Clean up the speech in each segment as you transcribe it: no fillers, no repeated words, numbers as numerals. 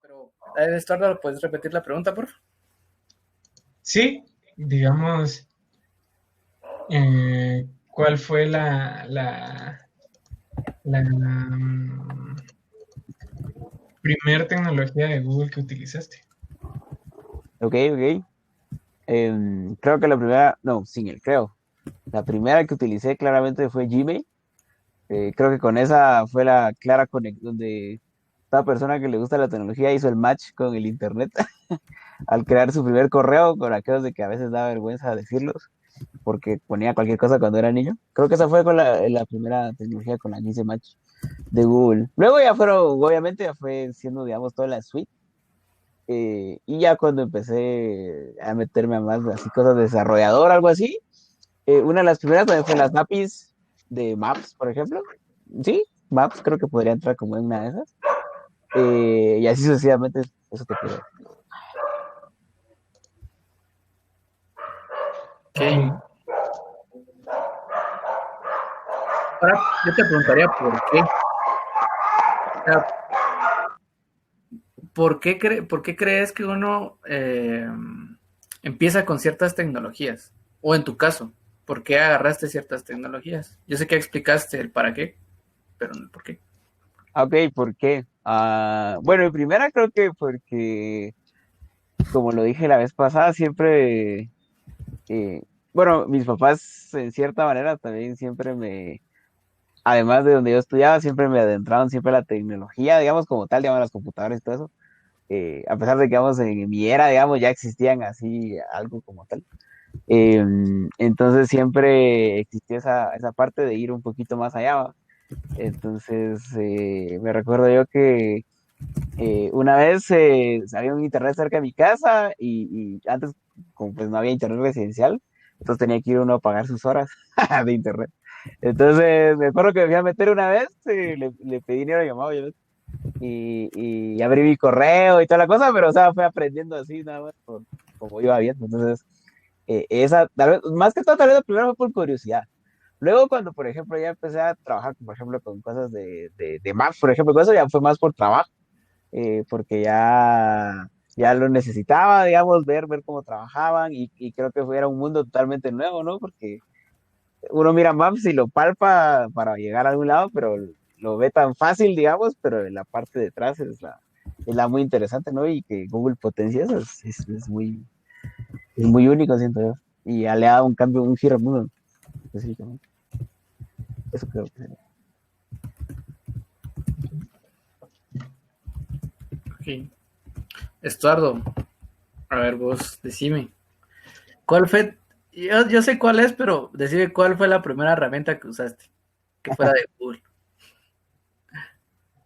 Pero, Estuardo, ¿puedes repetir la pregunta, por favor? Sí, digamos, ¿cuál fue la primer tecnología de Google que utilizaste? Ok, ok. Creo que la primera, no, sin el creo. La primera que utilicé claramente fue Gmail. Creo que con esa fue la clara conexión donde toda persona que le gusta la tecnología hizo el match con el internet al crear su primer correo, con aquellos de que a veces da vergüenza decirlos, porque ponía cualquier cosa cuando era niño. Creo que esa fue con la primera tecnología con la que hice match de Google. Luego ya fueron, obviamente, ya fue siendo, digamos, toda la suite. Y ya cuando empecé a meterme a más así cosas de desarrollador, algo así, una de las primeras también fue las APIs de Maps, por ejemplo. Sí, Maps creo que podría entrar como en una de esas. Y así sucesivamente, eso te puedo. Ok, Ok. Ahora yo te preguntaría por qué. O sea, ¿por qué crees que uno empieza con ciertas tecnologías? O en tu caso, ¿por qué agarraste ciertas tecnologías? Yo sé que explicaste el para qué, pero no el por qué. Ok, ¿por qué? Bueno, en primera creo que porque, como lo dije la vez pasada, siempre, eh, bueno, mis papás en cierta manera también siempre además de donde yo estudiaba, siempre me adentraron siempre a la tecnología, digamos como tal, digamos las computadoras y todo eso. A pesar de que, digamos, en mi era, digamos, ya existían así algo como tal. Entonces siempre existió esa parte de ir un poquito más allá, ¿va? Entonces, me recuerdo yo que una vez había un internet cerca de mi casa y antes, como pues no había internet residencial, entonces tenía que ir uno a pagar sus horas de internet. Entonces, me acuerdo que me fui a meter una vez, le pedí dinero a mi mamá, obviamente, y abrí mi correo y toda la cosa, pero o sea, fue aprendiendo así nada más como iba viendo. Entonces, esa, tal vez, más que todo, tal vez lo primero fue por curiosidad. Luego, cuando, por ejemplo, ya empecé a trabajar, por ejemplo, con cosas de Maps, por ejemplo, con eso ya fue más por trabajo, porque ya lo necesitaba, digamos, ver cómo trabajaban y creo que era un mundo totalmente nuevo, ¿no? Porque uno mira Maps y lo palpa para llegar a algún lado, pero lo ve tan fácil, digamos, pero la parte de atrás es la muy interesante, ¿no? Y que Google potencia eso es muy único, siento yo. Y ya le ha dado un cambio, un giro al mundo, específicamente. Eso creo que sería. Ok. Estuardo, a ver vos, decime. ¿Cuál fue? Yo sé cuál es, pero decime cuál fue la primera herramienta que usaste, que fuera de Google.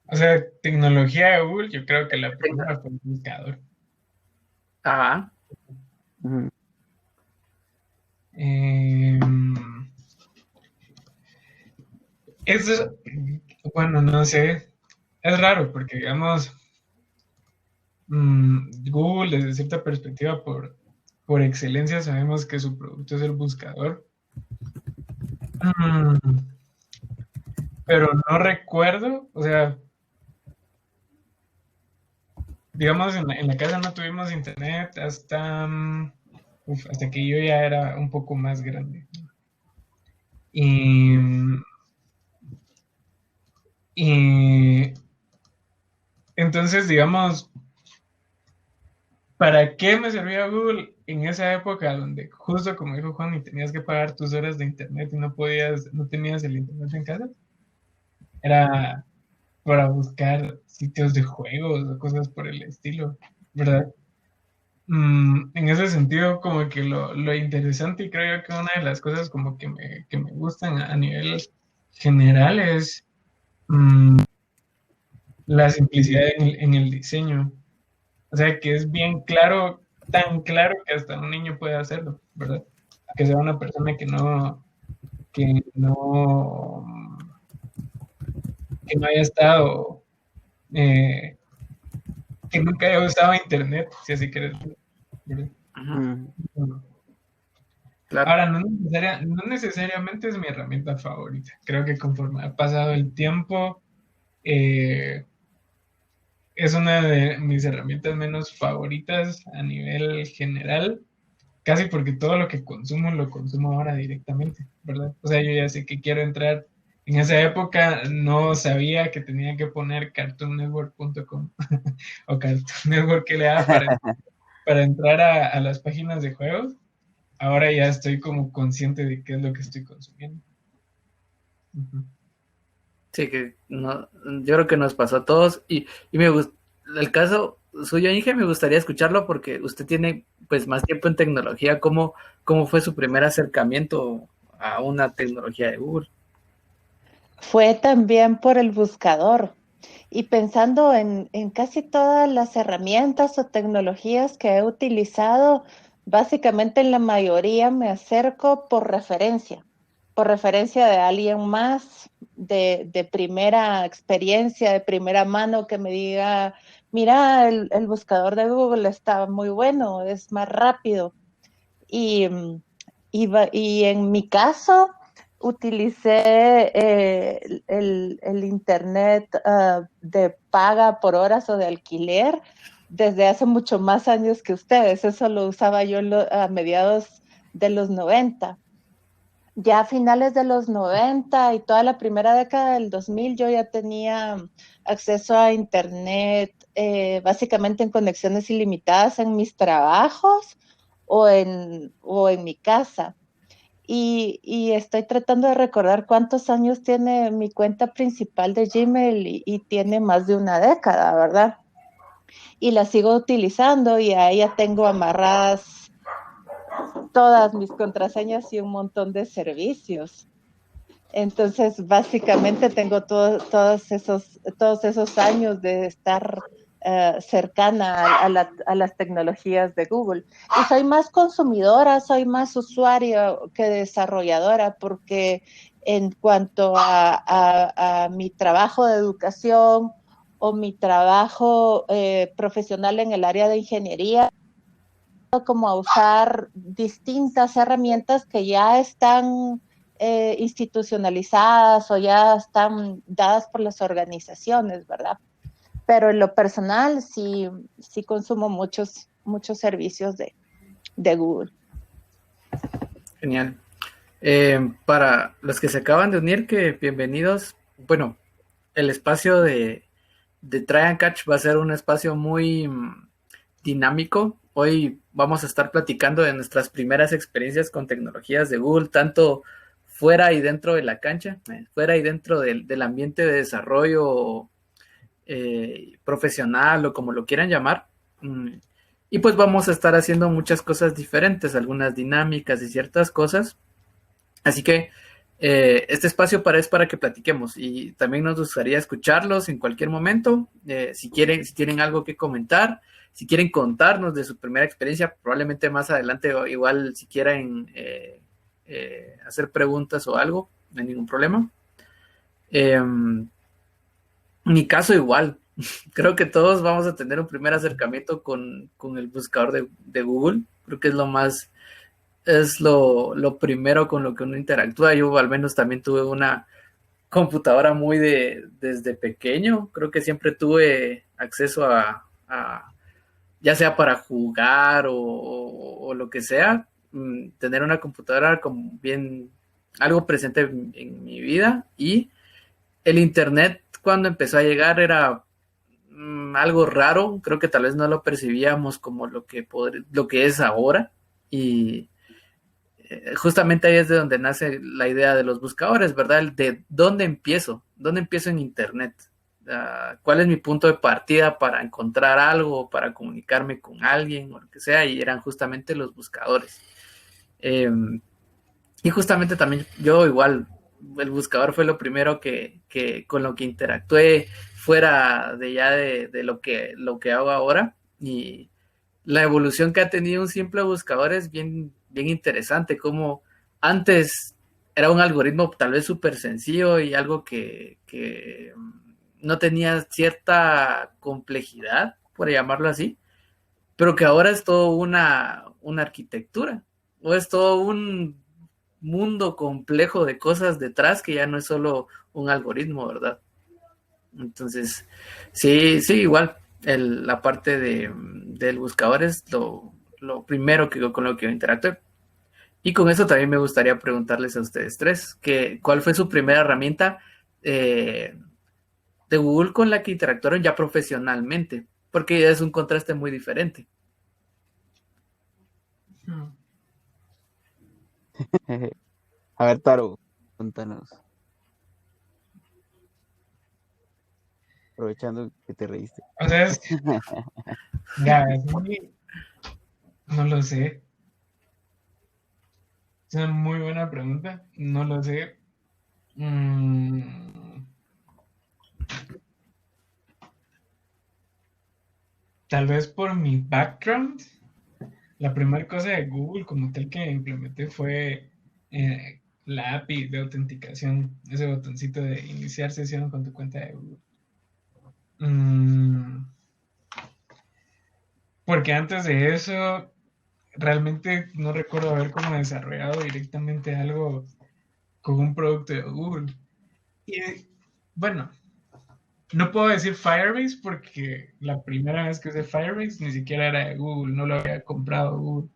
o sea, tecnología de Google, yo creo que la primera fue el buscador. Ajá. Ujú. Eh, eso, bueno, no sé, es raro porque, digamos, Google desde cierta perspectiva, por excelencia, sabemos que su producto es el buscador. Mm, pero no recuerdo, o sea, digamos, en la casa no tuvimos internet hasta que yo ya era un poco más grande. Y, y entonces, digamos, ¿para qué me servía Google en esa época donde justo como dijo Juan y tenías que pagar tus horas de internet y no tenías el internet en casa? Era para buscar sitios de juegos o cosas por el estilo, ¿verdad? En ese sentido, como que lo interesante y creo yo que una de las cosas como que me gustan a nivel general es mm, la simplicidad en el diseño. O sea, que es bien claro, tan claro que hasta un niño puede hacerlo, ¿verdad? Que sea una persona que no haya estado, eh, que nunca haya usado internet, si así quieres, ¿verdad? Ajá. Mm. Claro. Ahora, no necesariamente es mi herramienta favorita. Creo que conforme ha pasado el tiempo, eh, es una de mis herramientas menos favoritas a nivel general, casi porque todo lo que consumo lo consumo ahora directamente, ¿verdad? O sea, yo ya sé que quiero entrar. En esa época no sabía que tenía que poner cartoonnetwork.com o Cartoon Network LA para entrar a las páginas de juegos. Ahora ya estoy como consciente de qué es lo que estoy consumiendo. Ujú. Sí, que no, yo creo que nos pasó a todos y me gusta el caso suyo, Inge, me gustaría escucharlo porque usted tiene pues más tiempo en tecnología. ¿Cómo fue su primer acercamiento a una tecnología de Google? Fue también por el buscador y pensando en casi todas las herramientas o tecnologías que he utilizado, básicamente en la mayoría me acerco por referencia de alguien más, de primera experiencia, de primera mano, que me diga, mira, el buscador de Google está muy bueno, es más rápido. Y, y en mi caso, utilicé el internet de paga por horas o de alquiler desde hace mucho más años que ustedes. Eso lo usaba yo a mediados de los 90. Ya a finales de los 90 y toda la primera década del 2000 yo ya tenía acceso a internet básicamente en conexiones ilimitadas en mis trabajos o en mi casa. Y estoy tratando de recordar cuántos años tiene mi cuenta principal de Gmail y tiene más de una década, ¿verdad? Y la sigo utilizando y a ella tengo amarradas todas mis contraseñas y un montón de servicios. Entonces, básicamente tengo todos esos años de estar cercana a las tecnologías de Google. Y soy más consumidora, soy más usuaria que desarrolladora, porque en cuanto a mi trabajo de educación o mi trabajo profesional en el área de ingeniería, como a usar distintas herramientas que ya están institucionalizadas o ya están dadas por las organizaciones, ¿verdad? Pero en lo personal sí consumo muchos servicios de Google. Genial. Para los que se acaban de unir, que bienvenidos. Bueno, el espacio de Try and Catch va a ser un espacio muy dinámico. Hoy vamos a estar platicando de nuestras primeras experiencias con tecnologías de Google, tanto fuera y dentro de la cancha, fuera y dentro del ambiente de desarrollo profesional o como lo quieran llamar. Y pues vamos a estar haciendo muchas cosas diferentes, algunas dinámicas y ciertas cosas. Así que este espacio es para que platiquemos y también nos gustaría escucharlos en cualquier momento. Si tienen algo que comentar, si quieren contarnos de su primera experiencia, probablemente más adelante igual si quieren hacer preguntas o algo, no hay ningún problema. Mi caso igual, creo que todos vamos a tener un primer acercamiento con el buscador de Google, creo que es lo primero con lo que uno interactúa. Yo al menos también tuve una computadora desde pequeño, creo que siempre tuve acceso a ya sea para jugar o lo que sea, tener una computadora como bien algo presente en mi vida. Y el internet cuando empezó a llegar era algo raro, creo que tal vez no lo percibíamos como lo que es ahora, y justamente ahí es de donde nace la idea de los buscadores, ¿verdad? De dónde empiezo en internet. ¿Cuál es mi punto de partida para encontrar algo, para comunicarme con alguien o lo que sea? Y eran justamente los buscadores. Y justamente también yo igual, el buscador fue lo primero que con lo que interactué fuera de ya de lo que hago ahora. Y la evolución que ha tenido un simple buscador es bien, bien interesante, como antes era un algoritmo tal vez súper sencillo y algo que no tenía cierta complejidad, por llamarlo así, pero que ahora es todo una arquitectura, o es todo un mundo complejo de cosas detrás que ya no es solo un algoritmo, ¿verdad? Entonces, sí, igual. la parte del buscador es lo primero con lo que interactué. Y con eso también me gustaría preguntarles a ustedes tres, ¿cuál fue su primera herramienta de Google con la que interactuaron ya profesionalmente? Porque ya es un contraste muy diferente. A ver, Taro, cuéntanos. Aprovechando que te reíste. O sea, ya, no lo sé. Es una muy buena pregunta. No lo sé. Tal vez por mi background, la primera cosa de Google como tal que implementé fue la API de autenticación, ese botoncito de iniciar sesión con tu cuenta de Google. Porque antes de eso, realmente no recuerdo haber como desarrollado directamente algo con un producto de Google. Y bueno, no puedo decir Firebase porque la primera vez que usé Firebase ni siquiera era de Google, no lo había comprado Google.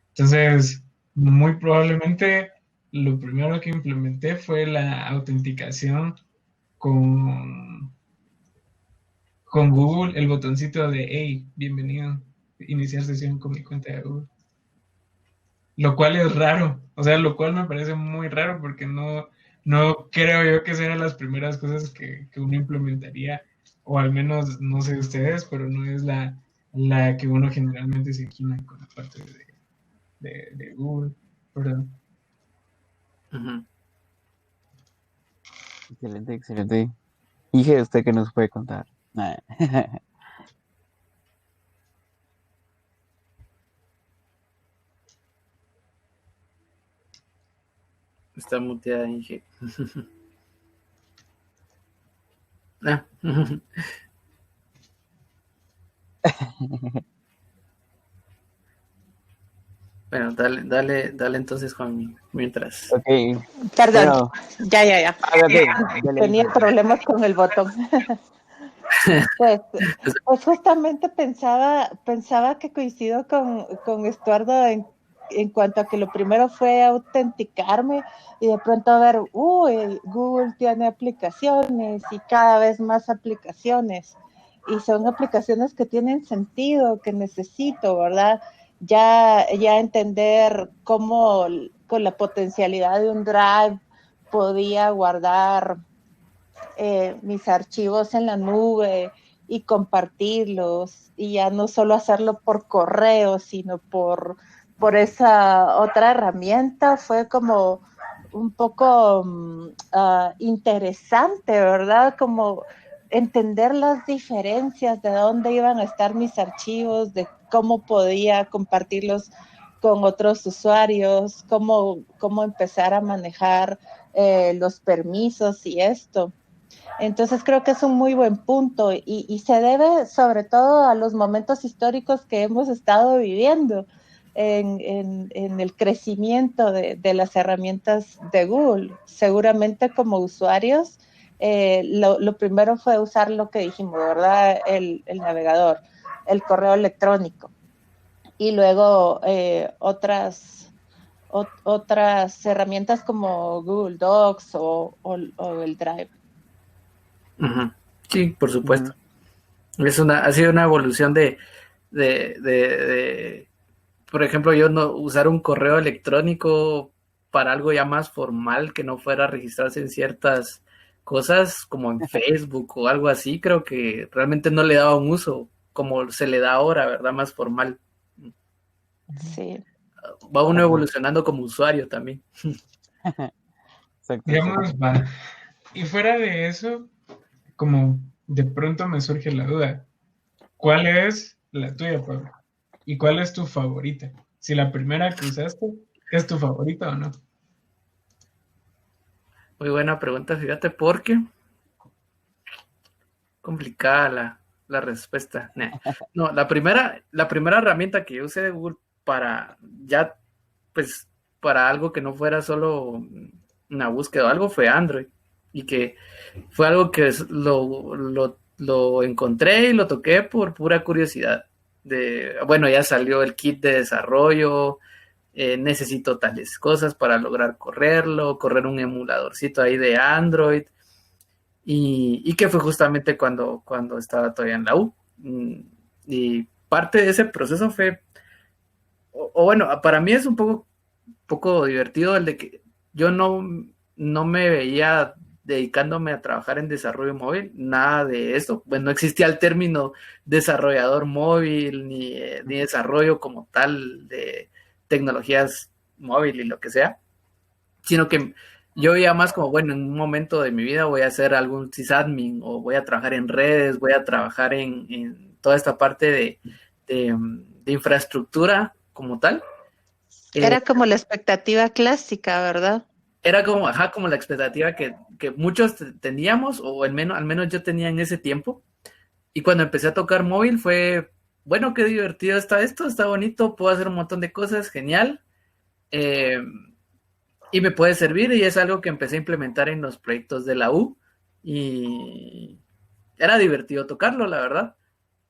Entonces, muy probablemente lo primero que implementé fue la autenticación con, con Google, el botoncito de hey, bienvenido, iniciar sesión con mi cuenta de Google. Lo cual es raro, o sea, lo cual me parece muy raro porque no creo yo que sean las primeras cosas que uno implementaría, o al menos no sé ustedes, pero no es la que uno generalmente se inclina con la parte de Google, ¿verdad? Uh-huh. Excelente, excelente. Dije, ¿usted qué nos puede contar? Está muteada, Inge. Bueno, dale entonces, Juan, mientras. Ok. Perdón, Bueno, ya. okay, Tenía problemas con el botón. Pues justamente pensaba que coincido con Estuardo en cuanto a que lo primero fue autenticarme y de pronto ver, Google tiene aplicaciones y cada vez más aplicaciones. Y son aplicaciones que tienen sentido, que necesito, ¿verdad? Ya entender cómo con la potencialidad de un Drive podía guardar mis archivos en la nube y compartirlos y ya no solo hacerlo por correo, sino por esa otra herramienta, fue como un poco interesante, ¿verdad? Como entender las diferencias, de dónde iban a estar mis archivos, de cómo podía compartirlos con otros usuarios, cómo empezar a manejar los permisos y esto. Entonces creo que es un muy buen punto y se debe sobre todo a los momentos históricos que hemos estado viviendo en el crecimiento de las herramientas de Google. Seguramente como usuarios, lo primero fue usar lo que dijimos, ¿verdad? El navegador, el correo electrónico y luego otras herramientas como Google Docs o el Drive. Uh-huh. Sí, por supuesto. Ha sido una evolución de, por ejemplo, yo no usar un correo electrónico para algo ya más formal, que no fuera registrarse en ciertas cosas como en Facebook o algo así. Creo que realmente no le daba un uso como se le da ahora, ¿verdad? Más formal. Sí. Va uno evolucionando como usuario también. Exacto, Digamos, va. Y fuera de eso, como de pronto me surge la duda, ¿cuál es la tuya, Pablo? ¿Y cuál es tu favorita? Si la primera que usaste es tu favorita o no. Muy buena pregunta, fíjate, porque complicada la respuesta. No, la primera herramienta que yo usé de Google para ya, pues, para algo que no fuera solo una búsqueda o algo fue Android. Y que fue algo que lo lo encontré y lo toqué por pura curiosidad. Bueno, ya salió el kit de desarrollo, necesito tales cosas para lograr correrlo, correr un emuladorcito ahí de Android, y que fue justamente cuando estaba todavía en la U. Y parte de ese proceso fue, o bueno, para mí es un poco divertido el de que yo no me veía dedicándome a trabajar en desarrollo móvil, nada de eso. Pues no existía el término desarrollador móvil, ni desarrollo como tal de tecnologías móvil y lo que sea, sino que yo veía más como, bueno, en un momento de mi vida voy a hacer algún sysadmin, o voy a trabajar en redes, voy a trabajar en toda esta parte de infraestructura como tal. Era como la expectativa clásica, ¿verdad? Era como, como la expectativa que muchos teníamos, o al menos yo tenía en ese tiempo. Y cuando empecé a tocar móvil fue, bueno, qué divertido está esto, está bonito, puedo hacer un montón de cosas, genial. Y me puede servir, y es algo que empecé a implementar en los proyectos de la U. Y era divertido tocarlo, la verdad.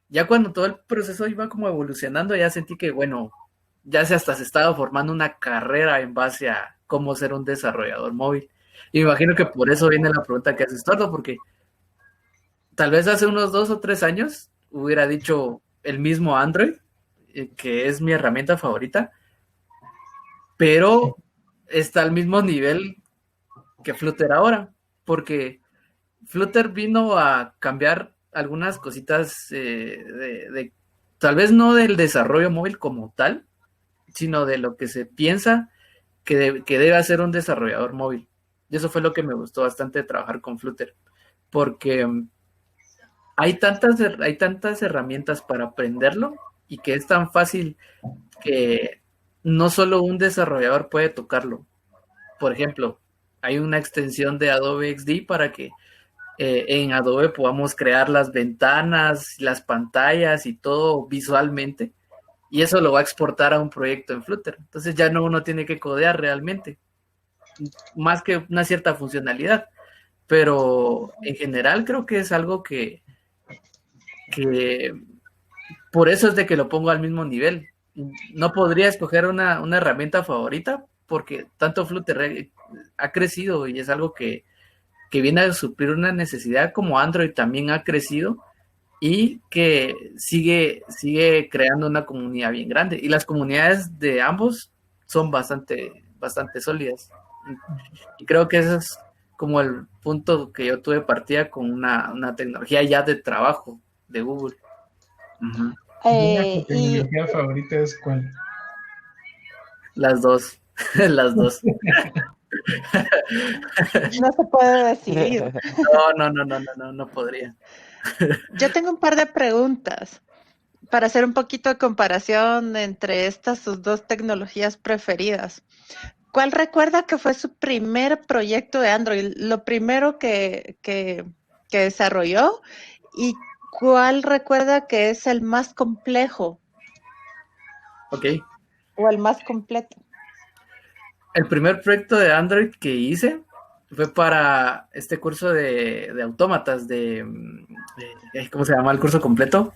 Ya cuando todo el proceso iba como evolucionando, ya sentí que, bueno, ya hasta se estaba formando una carrera en base a cómo ser un desarrollador móvil. Y me imagino que por eso viene la pregunta que haces, Tordo, porque tal vez hace unos 2 o 3 años hubiera dicho el mismo Android, que es mi herramienta favorita, pero está al mismo nivel que Flutter ahora, porque Flutter vino a cambiar algunas cositas tal vez no del desarrollo móvil como tal, sino de lo que se piensa que debe hacer un desarrollador móvil. Y eso fue lo que me gustó bastante de trabajar con Flutter, porque hay tantas herramientas para aprenderlo, y que es tan fácil que no solo un desarrollador puede tocarlo. Por ejemplo, hay una extensión de Adobe XD para que en Adobe podamos crear las ventanas, las pantallas y todo visualmente, y eso lo va a exportar a un proyecto en Flutter. Entonces ya no uno tiene que codear realmente, más que una cierta funcionalidad, pero en general creo que es algo que por eso es de que lo pongo al mismo nivel. No podría escoger una herramienta favorita, porque tanto Flutter ha crecido y es algo que viene a suplir una necesidad, como Android también ha crecido, y que sigue creando una comunidad bien grande. Y las comunidades de ambos son bastante sólidas. Y creo que ese es como el punto que yo tuve partida con una tecnología ya de trabajo de Google. Uh-huh. ¿Tu tecnología favorita es cuál? Las dos. Las dos. No se puede decidir. No podría. Yo tengo un par de preguntas para hacer un poquito de comparación entre estas sus dos tecnologías preferidas. ¿Cuál recuerda que fue su primer proyecto de Android? Lo primero que desarrolló, y ¿cuál recuerda que es el más complejo? Ok. O el más completo. El primer proyecto de Android que hice fue para este curso de autómatas, ¿cómo se llama el curso completo?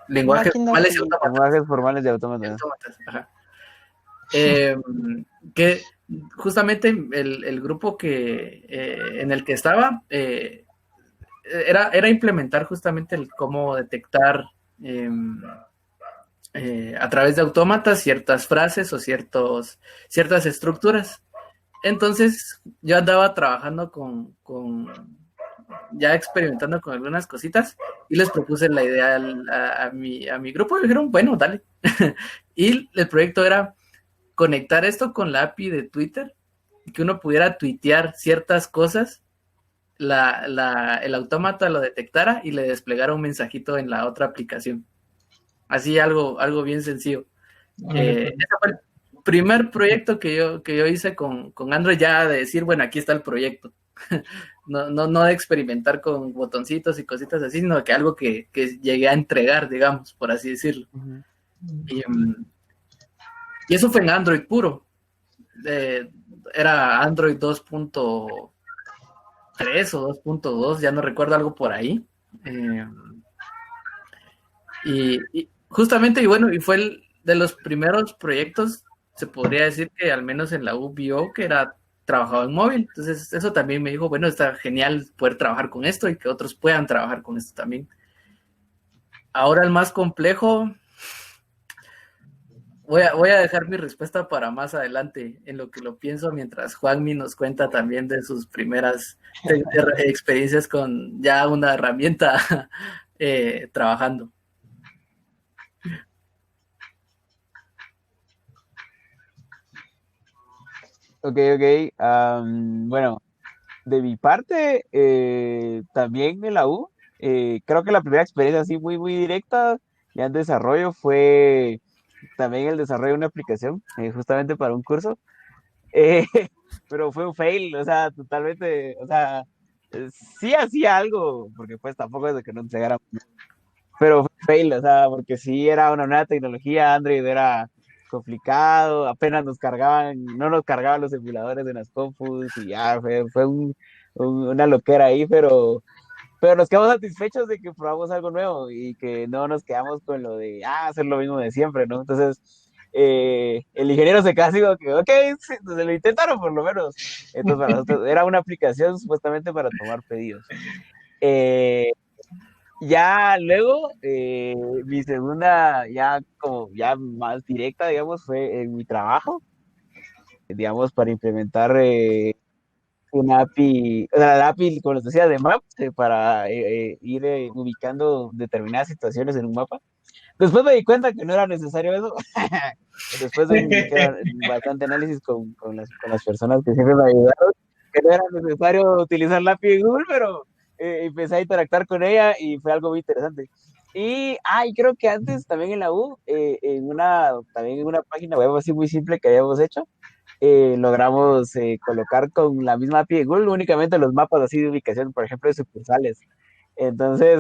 Lenguajes formales y autómatas. Lenguajes formales de autómatas. Ajá. Que justamente el grupo en el que estaba era implementar justamente el cómo detectar a través de autómatas ciertas frases o ciertas estructuras. Entonces yo andaba trabajando ya experimentando con algunas cositas, y les propuse la idea a mi grupo, y me dijeron, bueno, dale. Y el proyecto era conectar esto con la API de Twitter, y que uno pudiera tuitear ciertas cosas, el autómata lo detectara y le desplegara un mensajito en la otra aplicación. Así, algo bien sencillo. Ese fue el primer proyecto que yo hice con Android, ya de decir, bueno, aquí está el proyecto. No de experimentar con botoncitos y cositas así, sino que algo que llegué a entregar, digamos, por así decirlo. Uh-huh. Y eso fue en Android puro. Era Android 2.3, 2.3 o 2.2, ya no recuerdo, algo por ahí. Y justamente, y bueno, y fue de los primeros proyectos, se podría decir que al menos en la U vio que era trabajado en móvil. Entonces eso también me dijo, bueno, está genial poder trabajar con esto y que otros puedan trabajar con esto también. Ahora el más complejo, voy a dejar mi respuesta para más adelante, en lo que lo pienso, mientras Juanmi nos cuenta también de sus primeras experiencias con ya una herramienta trabajando. Ok, ok. Bueno, de mi parte, también en la U, creo que la primera experiencia así muy, muy directa ya en desarrollo fue también el desarrollo de una aplicación, justamente para un curso. Eh, pero fue un fail, o sea, totalmente, o sea, sí hacía algo, porque pues tampoco es de que no entregara, pero fue un fail, o sea, porque sí era una nueva tecnología, Android era complicado, apenas nos cargaban, no nos cargaban los emuladores de las compus y ya, fue una loquera ahí, pero nos quedamos satisfechos de que probamos algo nuevo y que no nos quedamos con lo de hacer lo mismo de siempre, ¿no? Entonces, el ingeniero se quedó así como que, ok, sí, se lo intentaron por lo menos. Entonces, para nosotros era una aplicación supuestamente para tomar pedidos. Eh, ya luego, mi segunda, ya como ya más directa, digamos, fue en mi trabajo, digamos, para implementar una API, o sea, la API, como les decía, de Maps, para ir ubicando determinadas situaciones en un mapa. Después me di cuenta que no era necesario eso. Después de que era bastante análisis con las personas que siempre me ayudaron, que no era necesario utilizar la API de Google, pero empecé a interactuar con ella y fue algo muy interesante. Y creo que antes también en la U, también en una página web así muy simple que habíamos hecho, logramos colocar con la misma API de Google únicamente los mapas así de ubicación, por ejemplo, de sucursales. Entonces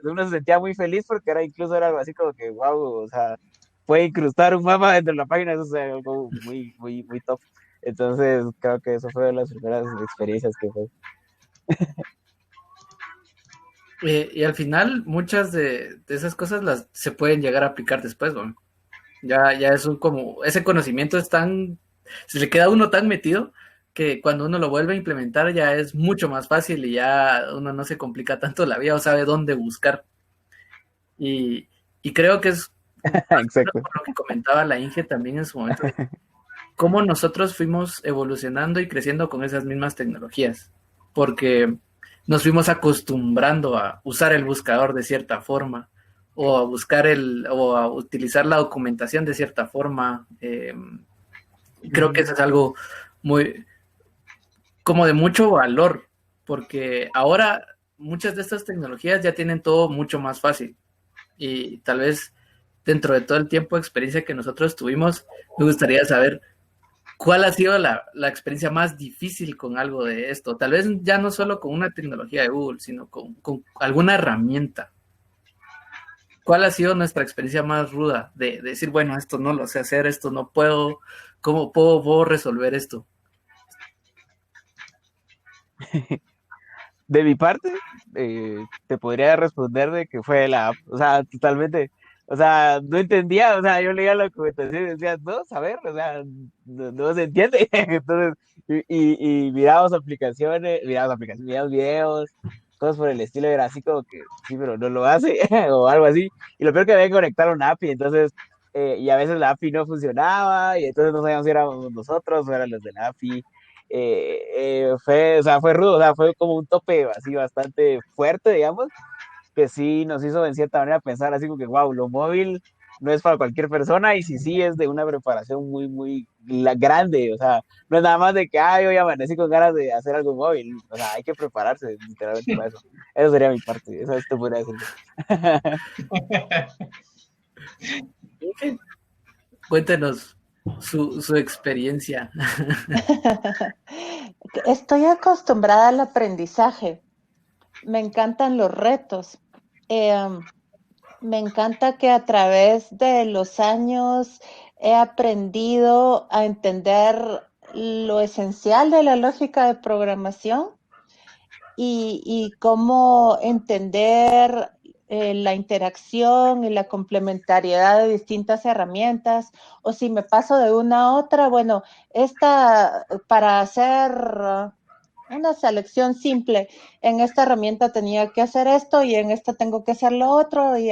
uno se sentía muy feliz porque incluso era algo así como que, wow, o sea, puede incrustar un mapa dentro de la página, eso es algo muy, muy, muy top. Entonces creo que eso fue de las primeras experiencias que fue. Y al final, muchas de esas cosas se pueden llegar a aplicar después, ¿no? Ya es como, ese conocimiento es se le queda a uno tan metido que cuando uno lo vuelve a implementar ya es mucho más fácil y ya uno no se complica tanto la vida o sabe dónde buscar. Y, y creo que es Exacto. por lo que comentaba la Inge también en su momento, cómo nosotros fuimos evolucionando y creciendo con esas mismas tecnologías, porque nos fuimos acostumbrando a usar el buscador de cierta forma, o a o a utilizar la documentación de cierta forma. Creo que eso es algo muy, como de mucho valor, porque ahora muchas de estas tecnologías ya tienen todo mucho más fácil, y tal vez dentro de todo el tiempo de experiencia que nosotros tuvimos, me gustaría saber ¿cuál ha sido la experiencia más difícil con algo de esto? Tal vez ya no solo con una tecnología de Google, sino con alguna herramienta. ¿Cuál ha sido nuestra experiencia más ruda de decir, bueno, esto no lo sé hacer, esto no puedo, ¿cómo puedo resolver esto? De mi parte, te podría responder de que fue la app, o sea, totalmente. O sea, no entendía, o sea, yo leía la documentación y decía, no, saber, o sea, no se entiende. Entonces, y mirábamos videos, cosas por el estilo, era así como que, sí, pero no lo hace, o algo así. Y lo peor que había que conectar una API, entonces, y a veces la API no funcionaba, y entonces no sabíamos si éramos nosotros o eran los de la API. O sea, fue rudo, o sea, fue como un tope así bastante fuerte, digamos, que sí nos hizo en cierta manera pensar así como que, wow, lo móvil no es para cualquier persona y si sí es de una preparación muy, muy grande, o sea, no es nada más de que, ay, hoy amanecí con ganas de hacer algo móvil, o sea, hay que prepararse literalmente para eso. Eso sería mi parte, eso te podría decir. Cuéntenos su experiencia. Estoy acostumbrada al aprendizaje. Me encantan los retos. Me encanta que a través de los años he aprendido a entender lo esencial de la lógica de programación y cómo entender la interacción y la complementariedad de distintas herramientas, o si me paso de una a otra, bueno, esta para hacer una selección simple, en esta herramienta tenía que hacer esto y en esta tengo que hacer lo otro, y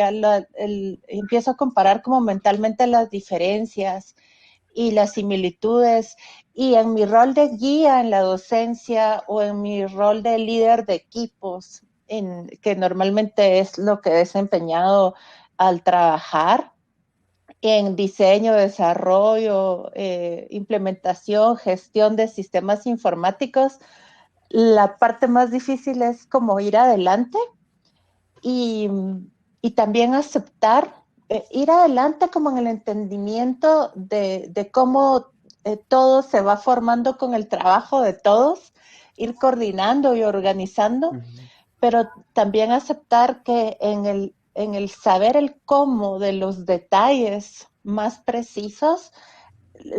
empiezo a comparar como mentalmente las diferencias y las similitudes, y en mi rol de guía en la docencia o en mi rol de líder de equipos, que normalmente es lo que he desempeñado al trabajar en diseño, desarrollo, implementación, gestión de sistemas informáticos. La parte más difícil es como ir adelante y, y también aceptar, ir adelante como en el entendimiento de cómo todo se va formando con el trabajo de todos, ir coordinando y organizando, pero también aceptar que en el saber el cómo de los detalles más precisos,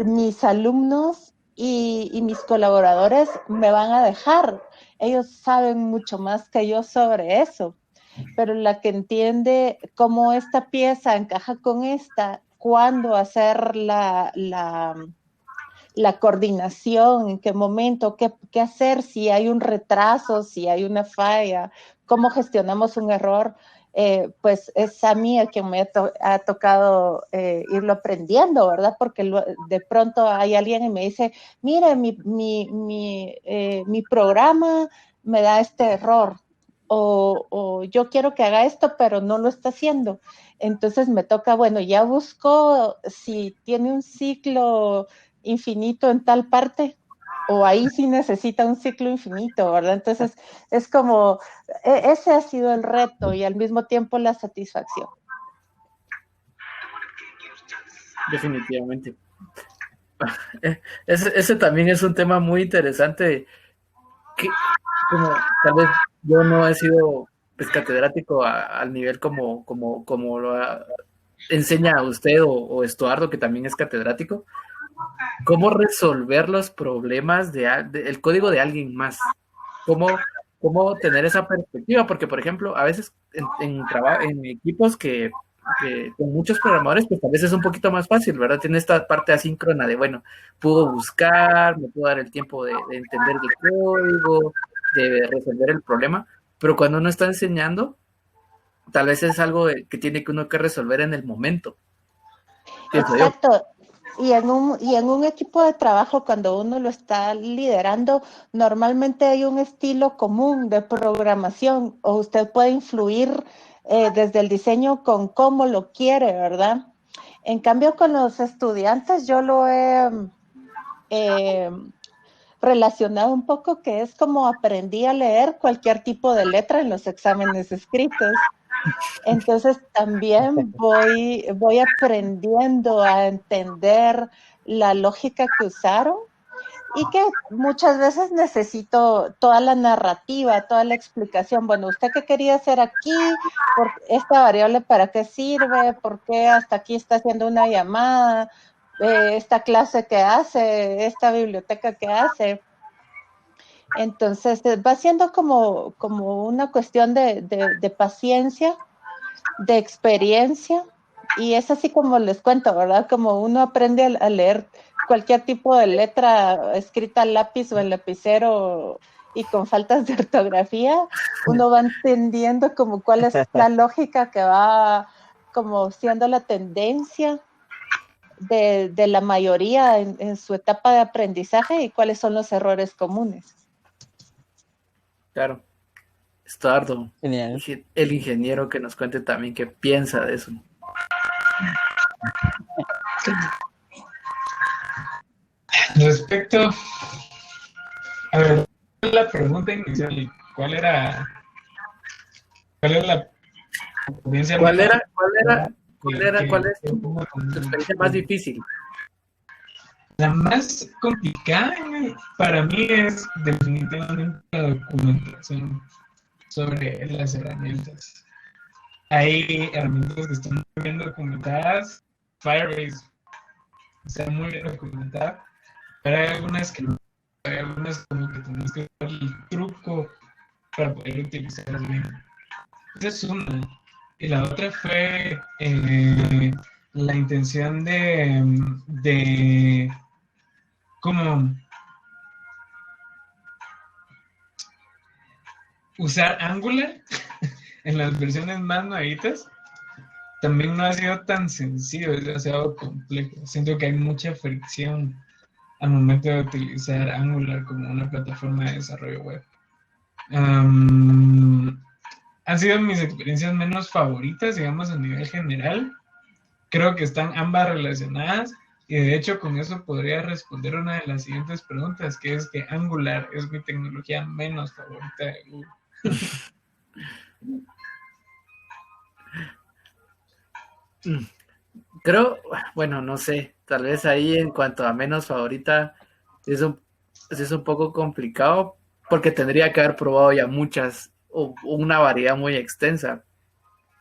mis alumnos y mis colaboradores me van a dejar. Ellos saben mucho más que yo sobre eso, pero la que entiende cómo esta pieza encaja con esta, cuándo hacer la coordinación, en qué momento, qué hacer si hay un retraso, si hay una falla, cómo gestionamos un error, pues es a mí a quien me ha tocado irlo aprendiendo, ¿verdad? Porque de pronto hay alguien y me dice, mire, mi programa me da este error, o yo quiero que haga esto, pero no lo está haciendo. Entonces me toca, bueno, ya busco si tiene un ciclo infinito en tal parte, o ahí sí necesita un ciclo infinito, ¿verdad? Entonces es como, ese ha sido el reto y al mismo tiempo la satisfacción. Definitivamente. Ese también es un tema muy interesante, que como tal vez yo no he sido pues, catedrático al nivel como lo enseña usted o Estuardo, que también es catedrático. ¿Cómo resolver los problemas el código de alguien más? ¿Cómo tener esa perspectiva? Porque, por ejemplo, a veces en equipos que con muchos programadores, pues a veces es un poquito más fácil, ¿verdad? Tiene esta parte asíncrona de, bueno, puedo buscar, me puedo dar el tiempo de entender el código, de resolver el problema, pero cuando uno está enseñando, tal vez es algo que tiene que uno que resolver en el momento. Exacto. Y en un equipo de trabajo, cuando uno lo está liderando, normalmente hay un estilo común de programación, o usted puede influir desde el diseño con cómo lo quiere, ¿verdad? En cambio, con los estudiantes, yo lo he relacionado un poco, que es como aprendí a leer cualquier tipo de letra en los exámenes escritos. Entonces también voy aprendiendo a entender la lógica que usaron, y que muchas veces necesito toda la narrativa, toda la explicación. Bueno, ¿usted qué quería hacer aquí? ¿Por esta variable para qué sirve? ¿Por qué hasta aquí está haciendo una llamada? ¿Esta clase que hace? ¿Esta biblioteca que hace? Entonces va siendo como una cuestión de paciencia, de experiencia, y es así como les cuento, ¿verdad? Como uno aprende a leer cualquier tipo de letra escrita a lápiz o en lapicero y con faltas de ortografía, uno va entendiendo como cuál es la lógica que va como siendo la tendencia de la mayoría en su etapa de aprendizaje, y cuáles son los errores comunes. Claro. Estuardo, Genial. el ingeniero, que nos cuente también qué piensa de eso. Respecto, a ver, la pregunta inicial, ¿cuál era la experiencia ¿Cuál más es tu experiencia más difícil? La más complicada para mí es definitivamente la documentación sobre las herramientas. Hay herramientas que están muy bien documentadas, Firebase está muy bien documentada, pero hay algunas que no. Hay algunas como que tenemos que dar el truco para poder utilizarlas bien. Esa es una. Y la otra fue la intención de como usar Angular en las versiones más nuevitas. También no ha sido tan sencillo, es demasiado complejo. Siento que hay mucha fricción al momento de utilizar Angular como una plataforma de desarrollo web. Han sido mis experiencias menos favoritas, digamos, a nivel general. Creo que están ambas relacionadas y de hecho con eso podría responder una de las siguientes preguntas, que es que Angular es mi tecnología menos favorita de Google. Creo, bueno, no sé, tal vez ahí en cuanto a menos favorita es un poco complicado porque tendría que haber probado ya muchas o una variedad muy extensa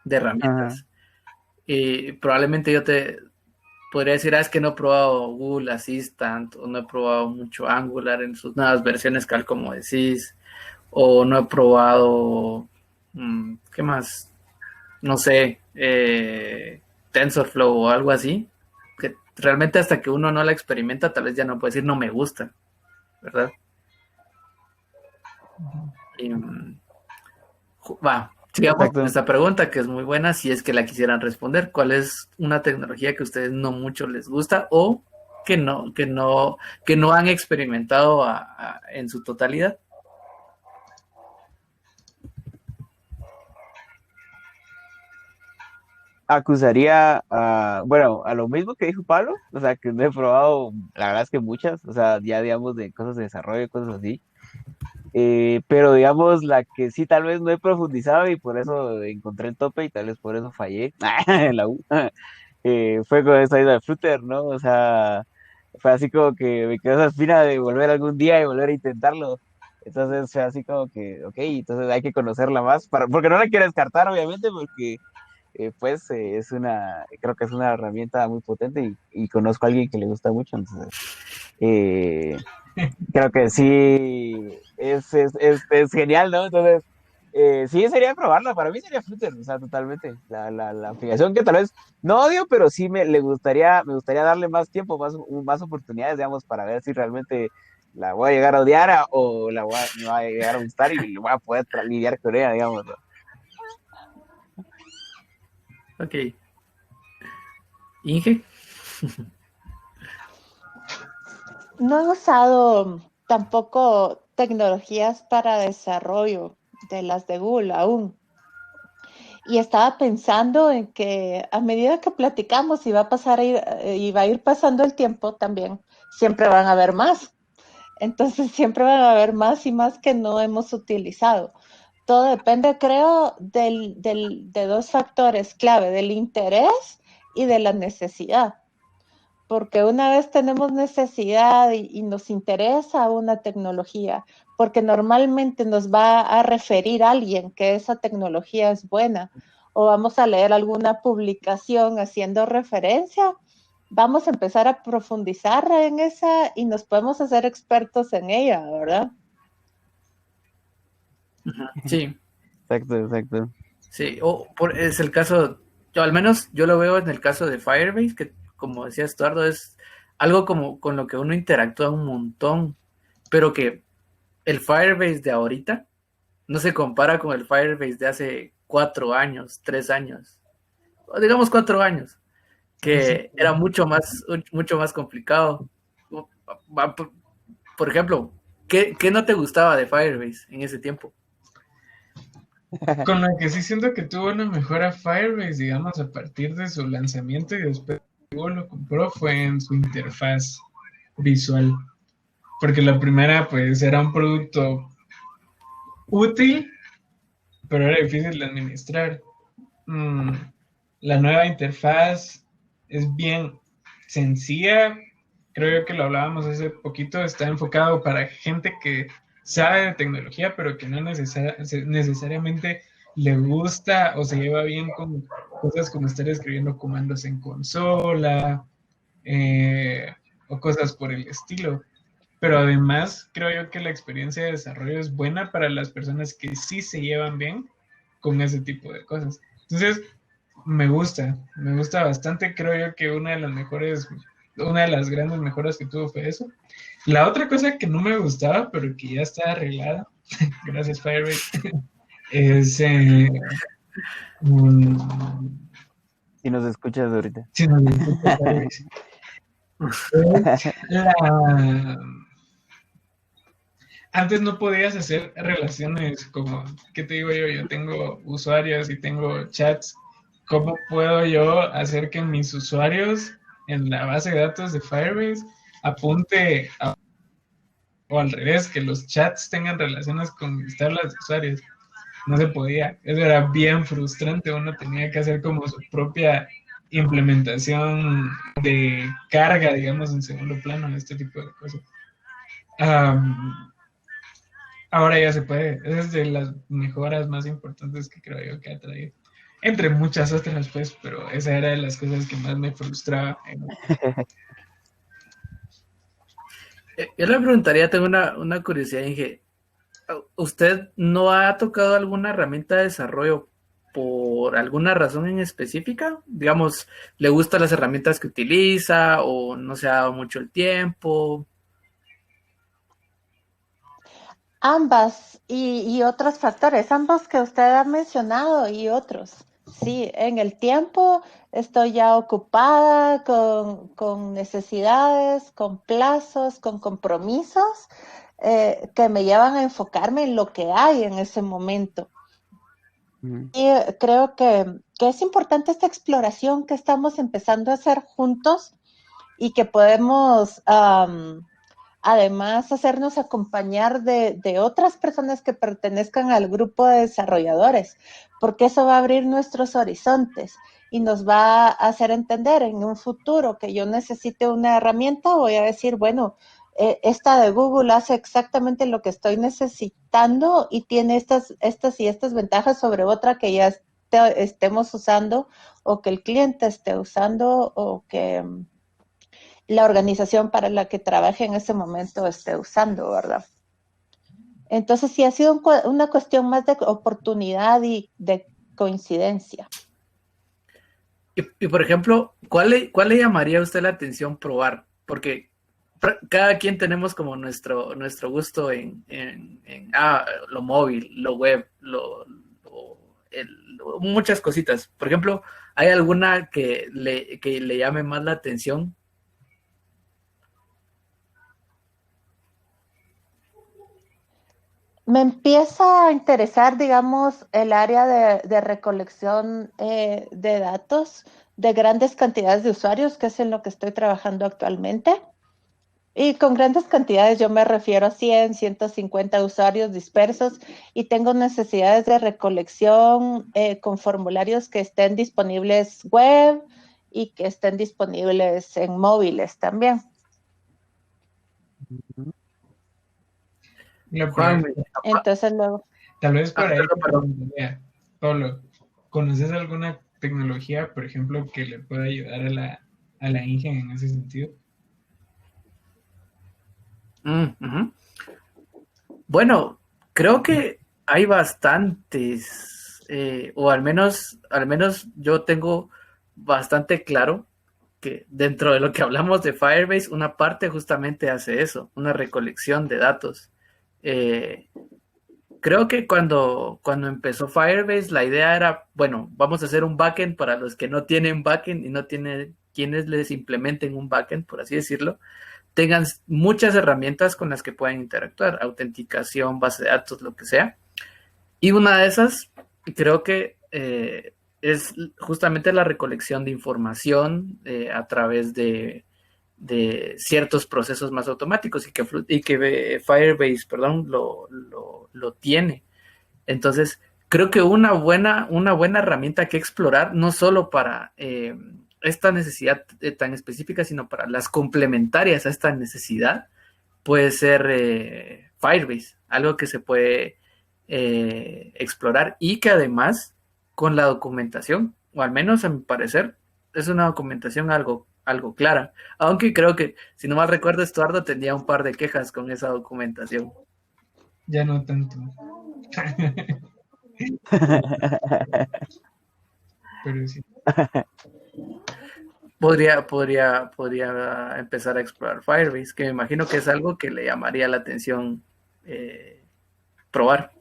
de herramientas. Y probablemente yo te podría decir, es que no he probado Google Assistant o no he probado mucho Angular en sus nuevas versiones, tal como decís, o no he probado, ¿qué más? No sé, TensorFlow o algo así, que realmente hasta que uno no la experimenta, tal vez ya no puede decir no me gusta, ¿verdad? Y, sigamos Exacto. con esta pregunta que es muy buena, si es que la quisieran responder. ¿Cuál es una tecnología que a ustedes no mucho les gusta o que no han experimentado en su totalidad? Acusaría bueno, a lo mismo que dijo Pablo, o sea, que no he probado, la verdad es que muchas, o sea, ya digamos de cosas de desarrollo, cosas así, pero digamos la que sí tal vez no he profundizado y por eso encontré el tope y tal vez por eso fallé en la U, fue con esa idea de Flutter, ¿no? O sea, fue así como que me quedó esa espina de volver algún día y volver a intentarlo. Entonces fue así como que, ok, entonces hay que conocerla más, porque no la quiero descartar, obviamente, porque pues creo que es una herramienta muy potente y conozco a alguien que le gusta mucho, entonces eh, creo que sí es genial, ¿no? Entonces, sí sería probarla, para mí sería Flutter, o sea, totalmente, la aplicación que tal vez no odio, pero sí me gustaría darle más tiempo, más oportunidades, digamos, para ver si realmente la voy a llegar a odiar o me va a llegar a gustar y voy a poder lidiar con ella, digamos, ¿no? Ok. Inge. No he usado tampoco tecnologías para desarrollo de las de Google aún. Y estaba pensando en que a medida que platicamos y va a ir pasando el tiempo también, siempre van a haber más. Entonces siempre van a haber más y más que no hemos utilizado. Todo depende, creo, de dos factores clave, del interés y de la necesidad. Porque una vez tenemos necesidad y nos interesa una tecnología, porque normalmente nos va a referir a alguien que esa tecnología es buena, o vamos a leer alguna publicación haciendo referencia, vamos a empezar a profundizar en esa y nos podemos hacer expertos en ella, ¿verdad? Sí, Exacto. sí, es el caso, yo al menos yo lo veo en el caso de Firebase, que como decía Estuardo, es algo como con lo que uno interactúa un montón, pero que el Firebase de ahorita no se compara con el Firebase de hace 4 años, 3 años, o digamos 4 años, que era mucho más complicado. Por ejemplo, ¿qué no te gustaba de Firebase en ese tiempo? Con lo que sí siento que tuvo una mejora Firebase, digamos, a partir de su lanzamiento y después Google lo compró, fue en su interfaz visual. Porque la primera, pues, era un producto útil, pero era difícil de administrar. La nueva interfaz es bien sencilla. Creo que lo hablábamos hace poquito. Está enfocado para gente que sabe de tecnología, pero que no necesariamente le gusta o se lleva bien con cosas como estar escribiendo comandos en consola o cosas por el estilo. pero además creo yo que la experiencia de desarrollo es buena para las personas que sí se llevan bien con ese tipo de cosas. Entonces, me gusta bastante. Creo yo que una de las grandes mejoras que tuvo fue eso. La otra cosa que no me gustaba, pero que ya está arreglada, gracias Firebase, es Si nos escuchas ahorita. si nos disculpa, Firebase, es la... Antes no podías hacer relaciones como, ¿qué te digo yo? Yo tengo usuarios y tengo chats. ¿Cómo puedo yo hacer que mis usuarios en la base de datos de Firebase apunte o al revés, que los chats tengan relaciones con mis tablas de usuarios? No se podía. Eso era bien frustrante. Uno tenía que hacer como su propia implementación de carga, digamos, en segundo plano, este tipo de cosas. Ahora ya se puede. Esa es de las mejoras más importantes que creo yo que ha traído. Entre muchas otras, pues, pero esa era de las cosas que más me frustraba. Yo le preguntaría, tengo una curiosidad, Inge. ¿Usted no ha tocado alguna herramienta de desarrollo por alguna razón en específica? Digamos, ¿le gustan las herramientas que utiliza o no se ha dado mucho el tiempo? Ambas y otros factores, ambos que usted ha mencionado y otros. Sí, en el tiempo estoy ya ocupada con necesidades, con plazos, con compromisos que me llevan a enfocarme en lo que hay en ese momento. Y creo que es importante esta exploración que estamos empezando a hacer juntos y que podemos además hacernos acompañar de otras personas que pertenezcan al grupo de desarrolladores, porque eso va a abrir nuestros horizontes y nos va a hacer entender en un futuro que yo necesite una herramienta, voy a decir, bueno, esta de Google hace exactamente lo que estoy necesitando y tiene estas y estas ventajas sobre otra que ya estemos usando o que el cliente esté usando o que la organización para la que trabaje en ese momento esté usando, ¿verdad? Entonces sí ha sido una cuestión más de oportunidad y de coincidencia. Y por ejemplo, ¿cuál le llamaría a usted la atención probar? Porque cada quien tenemos como nuestro gusto en lo móvil, lo web, muchas cositas. Por ejemplo, ¿hay alguna que le llame más la atención? Me empieza a interesar, digamos, el área de recolección de datos de grandes cantidades de usuarios, que es en lo que estoy trabajando actualmente. Y con grandes cantidades yo me refiero a 100, 150 usuarios dispersos y tengo necesidades de recolección con formularios que estén disponibles web y que estén disponibles en móviles también. Juan, entonces luego... Tal vez por ahí, Pablo, ¿conoces alguna tecnología, por ejemplo, que le pueda ayudar a la Inge en ese sentido? Bueno, creo que hay bastantes, o al menos yo tengo bastante claro que dentro de lo que hablamos de Firebase, una parte justamente hace eso, una recolección de datos. Creo que cuando empezó Firebase, la idea era, bueno, vamos a hacer un backend para los que no tienen backend y no tienen quienes les implementen un backend, por así decirlo, tengan muchas herramientas con las que puedan interactuar, autenticación, base de datos, lo que sea. Y una de esas, creo que es justamente la recolección de información a través de ciertos procesos más automáticos y que Firebase, perdón, lo tiene. Entonces, creo que una buena herramienta que explorar, no solo para esta necesidad tan específica, sino para las complementarias a esta necesidad, puede ser Firebase, algo que se puede explorar y que además con la documentación, o al menos a mi parecer, es una documentación algo algo clara. Aunque creo que, si no mal recuerdo, Estuardo tenía un par de quejas con esa documentación. Ya no tanto. Pero sí. Podría empezar a explorar Firebase, que me imagino que es algo que le llamaría la atención probar.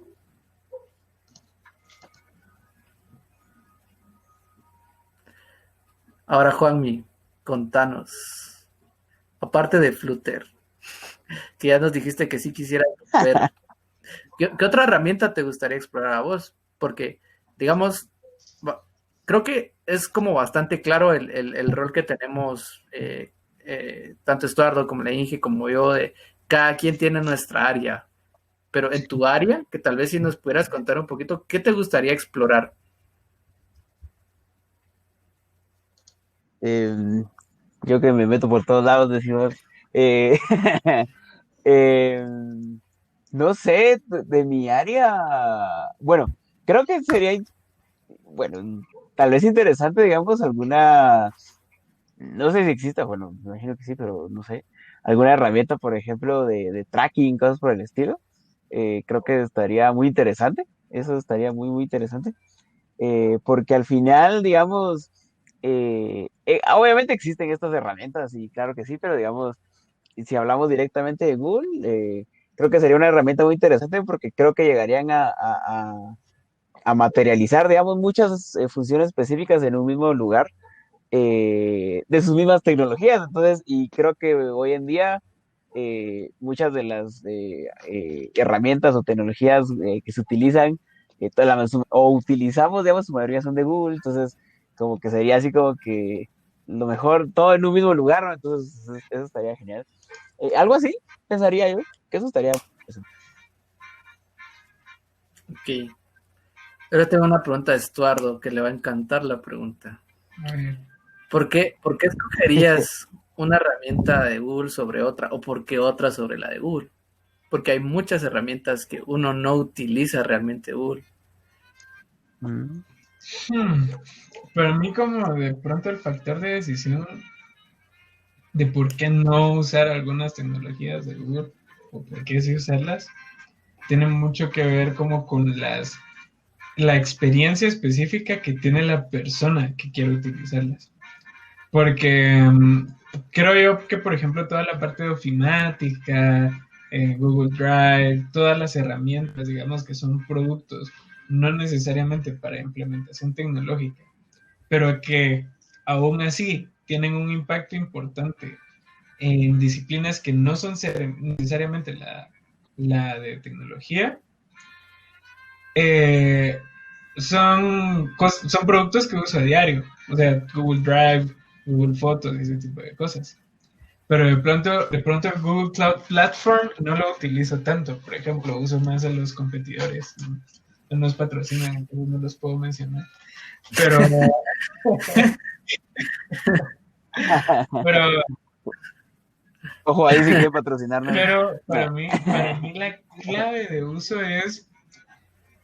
Ahora, Juanmi, contanos, aparte de Flutter, que ya nos dijiste que sí quisieras ver, ¿qué otra herramienta te gustaría explorar a vos? Porque, digamos, creo que es como bastante claro el rol que tenemos, tanto Estuardo como la Inge, como yo, de cada quien tiene nuestra área. Pero en tu área, que tal vez si nos pudieras contar un poquito, ¿qué te gustaría explorar? Yo que me meto por todos lados, decimos. Eh, em, no sé, de mi área. Bueno, creo que sería, bueno, tal vez interesante, digamos, alguna. No sé si exista, bueno, me imagino que sí, pero no sé. Alguna herramienta, por ejemplo, de tracking, cosas por el estilo. Creo que estaría muy interesante. Eso estaría muy, muy interesante. Porque al final, digamos, obviamente existen estas herramientas y claro que sí, pero digamos, si hablamos directamente de Google, creo que sería una herramienta muy interesante porque creo que llegarían a materializar, digamos, muchas funciones específicas en un mismo lugar de sus mismas tecnologías. Entonces, y creo que hoy en día muchas de las herramientas o tecnologías que se utilizan o utilizamos, digamos, su mayoría son de Google, entonces como que sería así como que lo mejor todo en un mismo lugar, ¿no? Entonces eso estaría genial. Algo así, pensaría yo, que eso estaría... Ok. Ahora tengo una pregunta a Estuardo, que le va a encantar la pregunta. A ver. ¿Por qué escogerías una herramienta de Google sobre otra o por qué otra sobre la de Google? Porque hay muchas herramientas que uno no utiliza realmente Google. Mm. Para mí como de pronto el factor de decisión de por qué no usar algunas tecnologías de Google o por qué sí usarlas, tiene mucho que ver como con la experiencia específica que tiene la persona que quiere utilizarlas. Porque creo yo que, por ejemplo, toda la parte de ofimática, Google Drive, todas las herramientas, digamos que son productos, no necesariamente para implementación tecnológica, pero que aún así tienen un impacto importante en disciplinas que no son necesariamente la de tecnología, eh, son productos que uso a diario, o sea, Google Drive, Google Fotos y ese tipo de cosas. Pero de pronto el Google Cloud Platform no lo utilizo tanto. Por ejemplo, uso más a los competidores. No nos patrocinan, entonces no los puedo mencionar. Pero, pero, Ojo, ahí sí quiere patrocinarnos. pero para mí la clave de uso es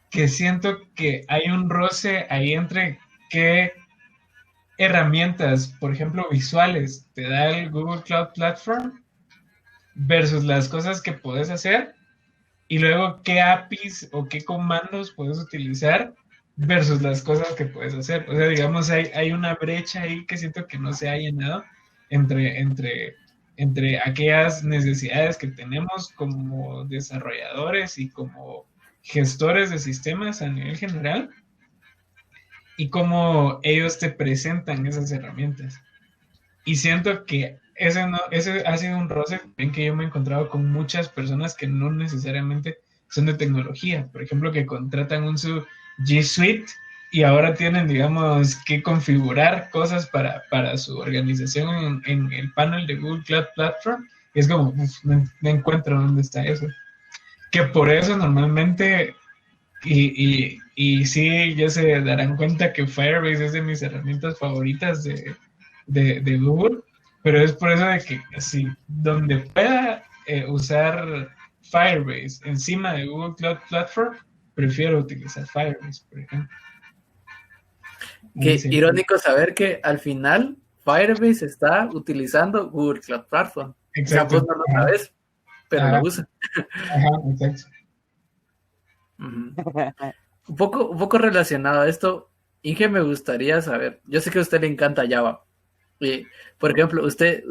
que siento que hay un roce ahí entre qué herramientas, por ejemplo, visuales, te da el Google Cloud Platform versus las cosas que puedes hacer y luego qué APIs o qué comandos puedes utilizar versus las cosas que puedes hacer. O sea, digamos, hay una brecha ahí que siento que no se ha llenado entre aquellas necesidades que tenemos como desarrolladores y como gestores de sistemas a nivel general y cómo ellos te presentan esas herramientas. Y siento que ese ha sido un roce en que yo me he encontrado con muchas personas que no necesariamente son de tecnología. Por ejemplo, que contratan un su G Suite y ahora tienen, digamos, que configurar cosas para su organización en el panel de Google Cloud Platform. Y es como, no encuentro dónde está eso. Que por eso normalmente, y sí, ya se darán cuenta que Firebase es de mis herramientas favoritas de Google, pero es por eso de que si donde pueda usar Firebase encima de Google Cloud Platform, prefiero utilizar Firebase, por ejemplo. Qué irónico saber que al final Firebase está utilizando Google Cloud Platform. O sea, Exacto. vos no lo sabes, pero Ajá. lo usa. Ajá, exacto. Un poco relacionado a esto, Inge, me gustaría saber, yo sé que a usted le encanta Java. Y, por ejemplo, ¿usted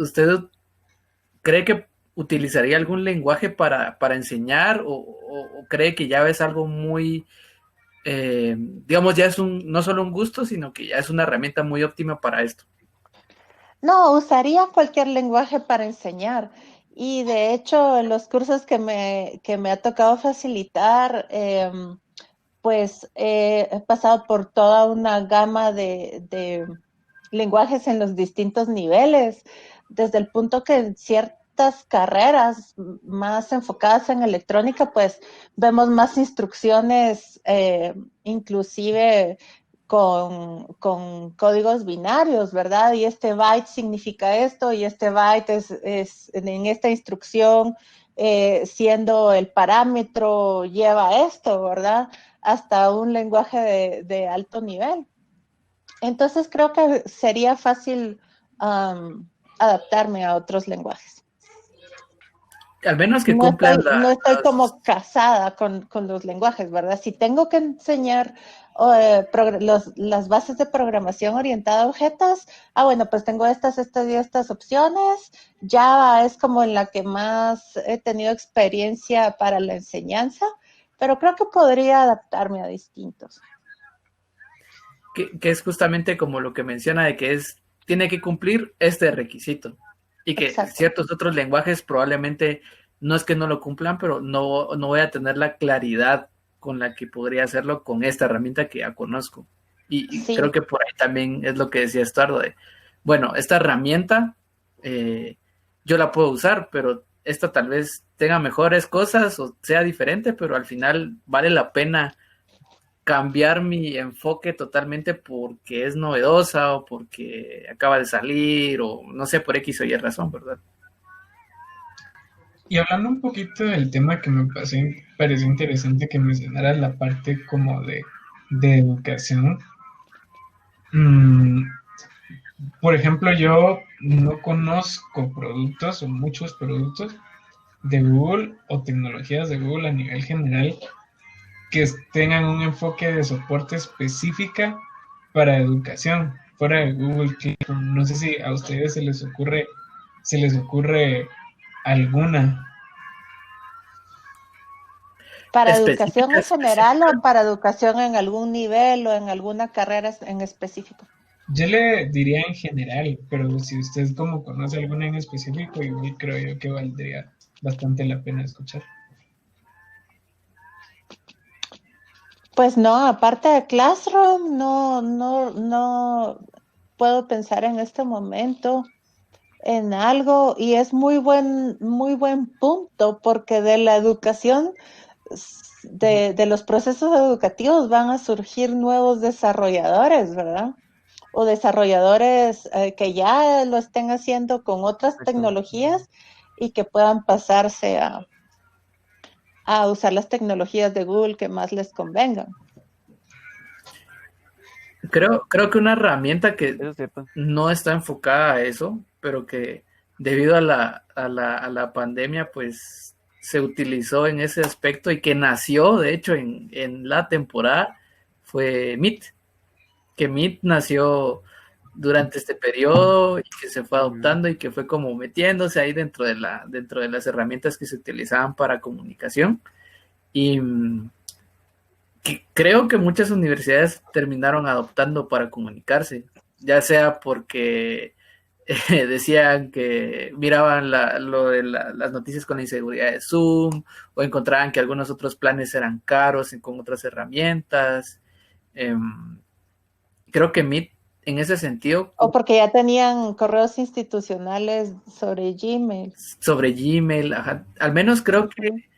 cree que utilizaría algún lenguaje para enseñar o cree que Java es algo muy, digamos, ya es no solo un gusto, sino que ya es una herramienta muy óptima para esto? No, usaría cualquier lenguaje para enseñar. Y de hecho, en los cursos que me ha tocado facilitar, pues he pasado por toda una gama de lenguajes en los distintos niveles, desde el punto que en ciertas carreras más enfocadas en electrónica, pues vemos más instrucciones, inclusive con códigos binarios, ¿verdad? Y este byte significa esto y este byte es en esta instrucción, siendo el parámetro, lleva esto, ¿verdad? Hasta un lenguaje de alto nivel. Entonces creo que sería fácil adaptarme a otros lenguajes. Al menos que cumplan No estoy como casada con los lenguajes, ¿verdad? Si tengo que enseñar las bases de programación orientada a objetos, bueno, pues tengo estas y estas opciones. Java es como en la que más he tenido experiencia para la enseñanza, pero creo que podría adaptarme a distintos. que es justamente como lo que menciona de que tiene que cumplir este requisito y que Exacto. ciertos otros lenguajes probablemente no es que no lo cumplan, pero no voy a tener la claridad con la que podría hacerlo con esta herramienta que ya conozco. Y Sí. Creo que por ahí también es lo que decía Estuardo de, bueno, esta herramienta yo la puedo usar, pero esta tal vez tenga mejores cosas o sea diferente, pero al final vale la pena cambiar mi enfoque totalmente porque es novedosa o porque acaba de salir o no sé, por X o Y razón, ¿verdad? Y hablando un poquito del tema que me pareció interesante que mencionaras la parte como de educación. Por ejemplo, yo no conozco productos o muchos productos de Google o tecnologías de Google a nivel general que tengan un enfoque de soporte específica para educación, fuera de Google Classroom. No sé si a ustedes se les ocurre alguna. ¿Para educación en general Específica. o para educación en algún nivel o en alguna carrera en específico? Yo le diría en general, pero si usted como conoce alguna en específico, igual creo yo que valdría bastante la pena escuchar. Pues no, aparte de Classroom, no puedo pensar en este momento en algo, y es muy buen punto, porque de la educación, de los procesos educativos van a surgir nuevos desarrolladores, ¿verdad? O desarrolladores que ya lo estén haciendo con otras tecnologías y que puedan pasarse a usar las tecnologías de Google que más les convengan. Creo que una herramienta que Eso es cierto. no está enfocada a eso, pero que debido a la pandemia, pues se utilizó en ese aspecto y que nació, de hecho, en la temporada, fue Meet, que Meet nació durante este periodo y que se fue adoptando y que fue como metiéndose ahí dentro de las herramientas que se utilizaban para comunicación. Y que creo que muchas universidades terminaron adoptando para comunicarse, ya sea porque decían que miraban lo de las noticias con la inseguridad de Zoom o encontraban que algunos otros planes eran caros con otras herramientas. Creo que Meet en ese sentido, O porque ya tenían correos institucionales sobre Gmail. sobre Gmail, ajá, al menos creo que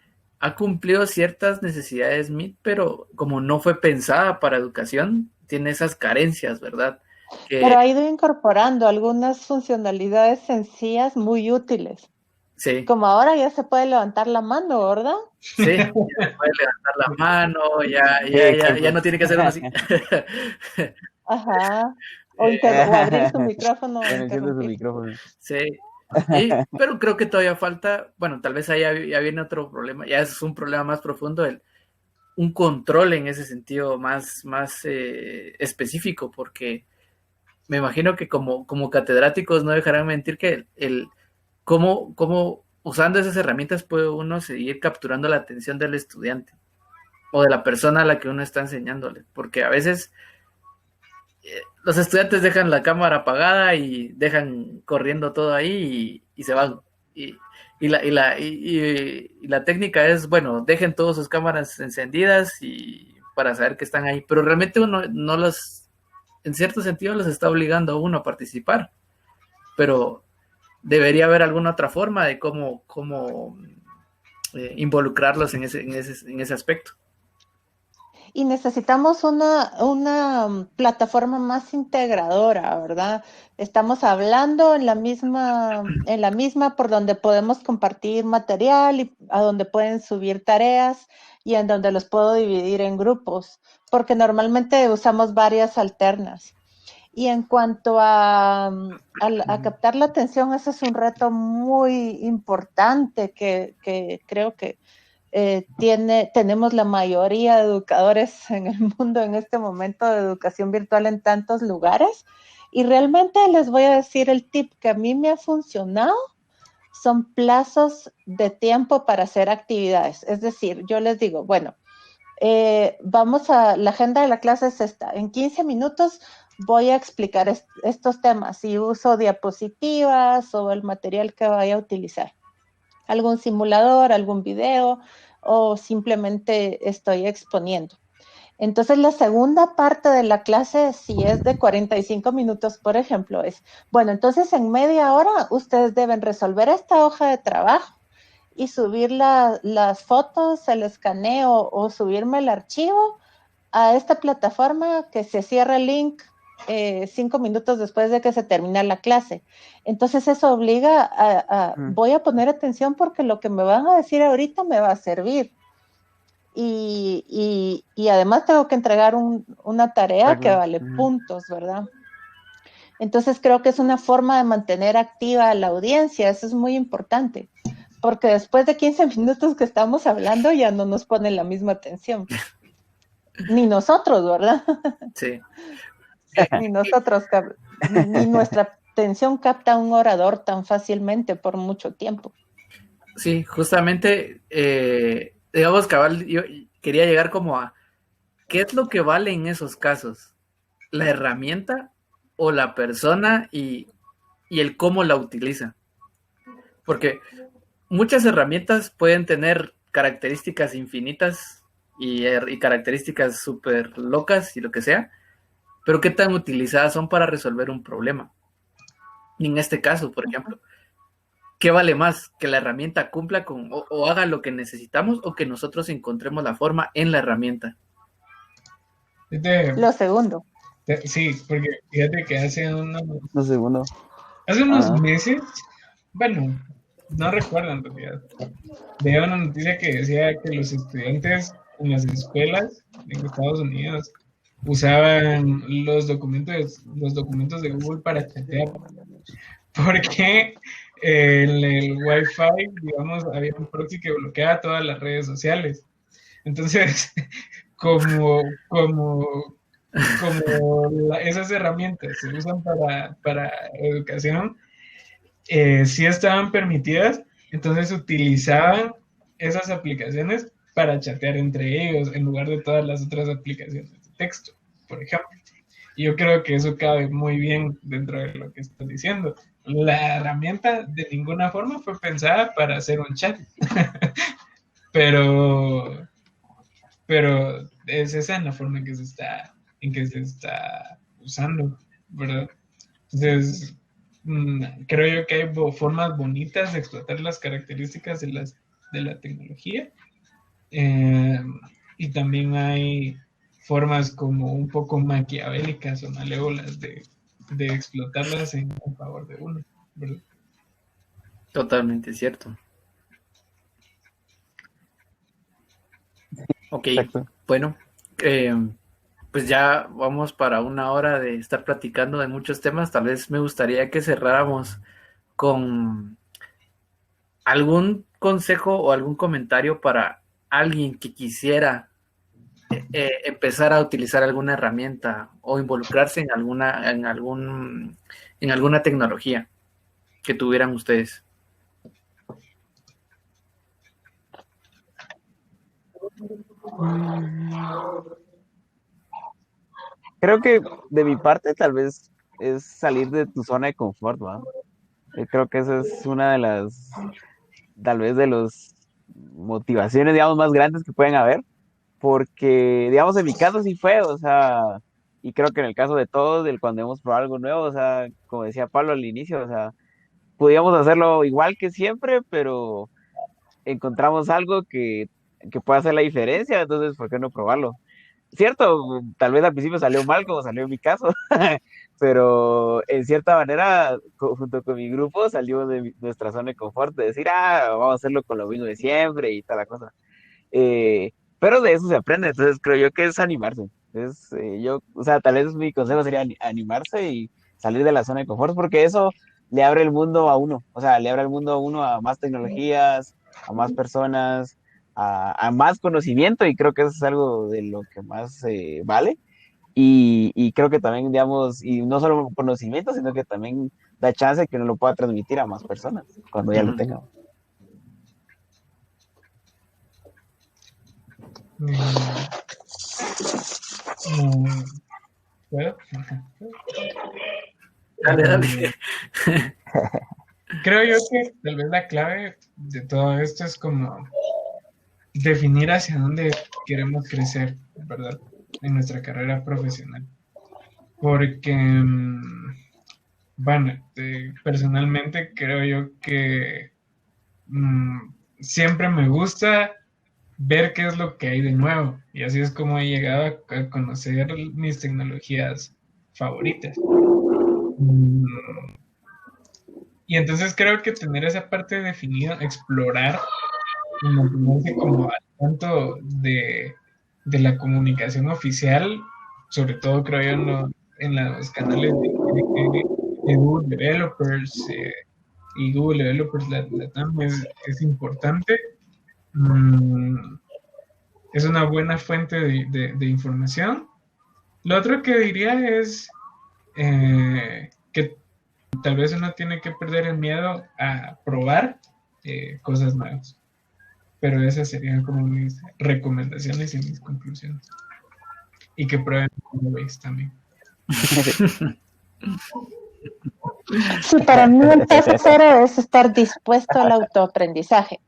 ha cumplido ciertas necesidades Meet, pero como no fue pensada para educación, tiene esas carencias, ¿verdad? Pero ha ido incorporando algunas funcionalidades sencillas muy útiles. Sí. Como ahora ya se puede levantar la mano, ¿verdad? Sí, ya se puede levantar la mano, ya no tiene que hacer uno así. Ajá. o abrir su micrófono o Bueno, enciende su interrumpir. micrófono. Sí. Pero creo que todavía falta, bueno, tal vez ahí ya viene otro problema, ya es un problema más profundo, un control en ese sentido más específico, porque me imagino que como catedráticos no dejarán mentir que cómo usando esas herramientas puede uno seguir capturando la atención del estudiante o de la persona a la que uno está enseñándole, porque a veces los estudiantes dejan la cámara apagada y dejan corriendo todo ahí y se van. Y, y la técnica es, bueno, dejen todas sus cámaras encendidas y para saber que están ahí, pero realmente uno no los, en cierto sentido, los está obligando a uno a participar, pero debería haber alguna otra forma de cómo involucrarlos en ese aspecto. Y necesitamos una plataforma más integradora, ¿verdad? Estamos hablando en la misma por donde podemos compartir material y a donde pueden subir tareas y en donde los puedo dividir en grupos, porque normalmente usamos varias alternas. Y en cuanto a captar la atención, ese es un reto muy importante que creo que tenemos la mayoría de educadores en el mundo en este momento de educación virtual en tantos lugares. Y realmente les voy a decir el tip que a mí me ha funcionado son plazos de tiempo para hacer actividades. Es decir, yo les digo, bueno, la agenda de la clase es esta. En 15 minutos voy a explicar estos temas y uso diapositivas o el material que vaya a utilizar. Algún simulador, algún video o simplemente estoy exponiendo. Entonces, la segunda parte de la clase, si es de 45 minutos, por ejemplo, es, bueno, entonces en media hora ustedes deben resolver esta hoja de trabajo y subir las fotos, el escaneo o subirme el archivo a esta plataforma que se cierra el link 5 minutos después de que se termina la clase. Entonces eso obliga voy a poner atención porque lo que me van a decir ahorita me va a servir. Y además tengo que entregar una tarea que vale puntos, ¿verdad? Entonces creo que es una forma de mantener activa a la audiencia, eso es muy importante, porque después de 15 minutos que estamos hablando ya no nos ponen la misma atención. Ni nosotros, ¿verdad? Sí. Ni nosotros, ni nuestra atención capta un orador tan fácilmente por mucho tiempo. Sí, justamente, digamos, cabal, yo quería llegar como a, ¿qué es lo que vale en esos casos? ¿La herramienta o la persona y el cómo la utiliza? Porque muchas herramientas pueden tener características infinitas y características súper locas y lo que sea, pero ¿qué tan utilizadas son para resolver un problema? Y en este caso, por ejemplo, ¿qué vale más? ¿Que la herramienta cumpla o haga lo que necesitamos o que nosotros encontremos la forma en la herramienta? Lo segundo. Sí, porque fíjate que Lo hace unos meses, bueno, no recuerdo en realidad, veía una noticia que decía que los estudiantes en las escuelas en Estados Unidos usaban los documentos de Google para chatear, porque en el Wi-Fi, digamos, había un proxy que bloqueaba todas las redes sociales. Entonces, como esas herramientas se usan para educación, sí estaban permitidas, entonces utilizaban esas aplicaciones para chatear entre ellos en lugar de todas las otras aplicaciones de texto, por ejemplo. Y yo creo que eso cabe muy bien dentro de lo que estás diciendo. La herramienta de ninguna forma fue pensada para hacer un chat, pero es esa en la forma en que se está usando, ¿verdad? Entonces, creo yo que hay formas bonitas de explotar las características de la tecnología, y también hay formas como un poco maquiavélicas o malévolas de explotarlas en favor de uno, ¿verdad? Totalmente cierto. Ok, Exacto. bueno, pues ya vamos para una hora de estar platicando de muchos temas. Tal vez me gustaría que cerráramos con algún consejo o algún comentario para alguien que quisiera empezar a utilizar alguna herramienta o involucrarse en alguna tecnología que tuvieran ustedes. Creo que de mi parte tal vez es salir de tu zona de confort, ¿va? Creo que esa es una de las, tal vez de las motivaciones, digamos, más grandes que pueden haber, porque, digamos, en mi caso sí fue, o sea, y creo que en el caso de todos, del cuando hemos probado algo nuevo, o sea, como decía Pablo al inicio, o sea, podíamos hacerlo igual que siempre, pero encontramos algo que pueda hacer la diferencia, entonces, ¿por qué no probarlo? Cierto, tal vez al principio salió mal, como salió en mi caso, pero en cierta manera, junto con mi grupo, salió de nuestra zona de confort, de decir, vamos a hacerlo con lo mismo de siempre y tal la cosa. Eh, pero de eso se aprende, entonces creo yo que es animarse. O sea, tal vez mi consejo sería animarse y salir de la zona de confort, porque eso le abre el mundo a uno, o sea, le abre el mundo a uno a más tecnologías, a más personas, a más conocimiento, y creo que eso es algo de lo que más vale. Y creo que también, digamos, y no solo conocimiento, sino que también da chance de que uno lo pueda transmitir a más personas cuando ya lo Ujú. tenga. ¿Puedo? Dale, dale. Creo yo que tal vez la clave de todo esto es como definir hacia dónde queremos crecer, ¿verdad? En nuestra carrera profesional. Porque, bueno, personalmente creo yo que siempre me gusta ver qué es lo que hay de nuevo. Y así es como he llegado a conocer mis tecnologías favoritas. Mm, Y entonces creo que tener esa parte definida, explorar y mantenerse como al tanto de la comunicación oficial, sobre todo creo yo en los canales de Google Developers y Google Developers Latam es importante. Mm, es una buena fuente de información. Lo otro que diría es que tal vez uno tiene que perder el miedo a probar cosas nuevas. Pero esas serían como mis recomendaciones y mis conclusiones. Y que prueben Waze también. Sí, para mí el paso cero es estar dispuesto al autoaprendizaje.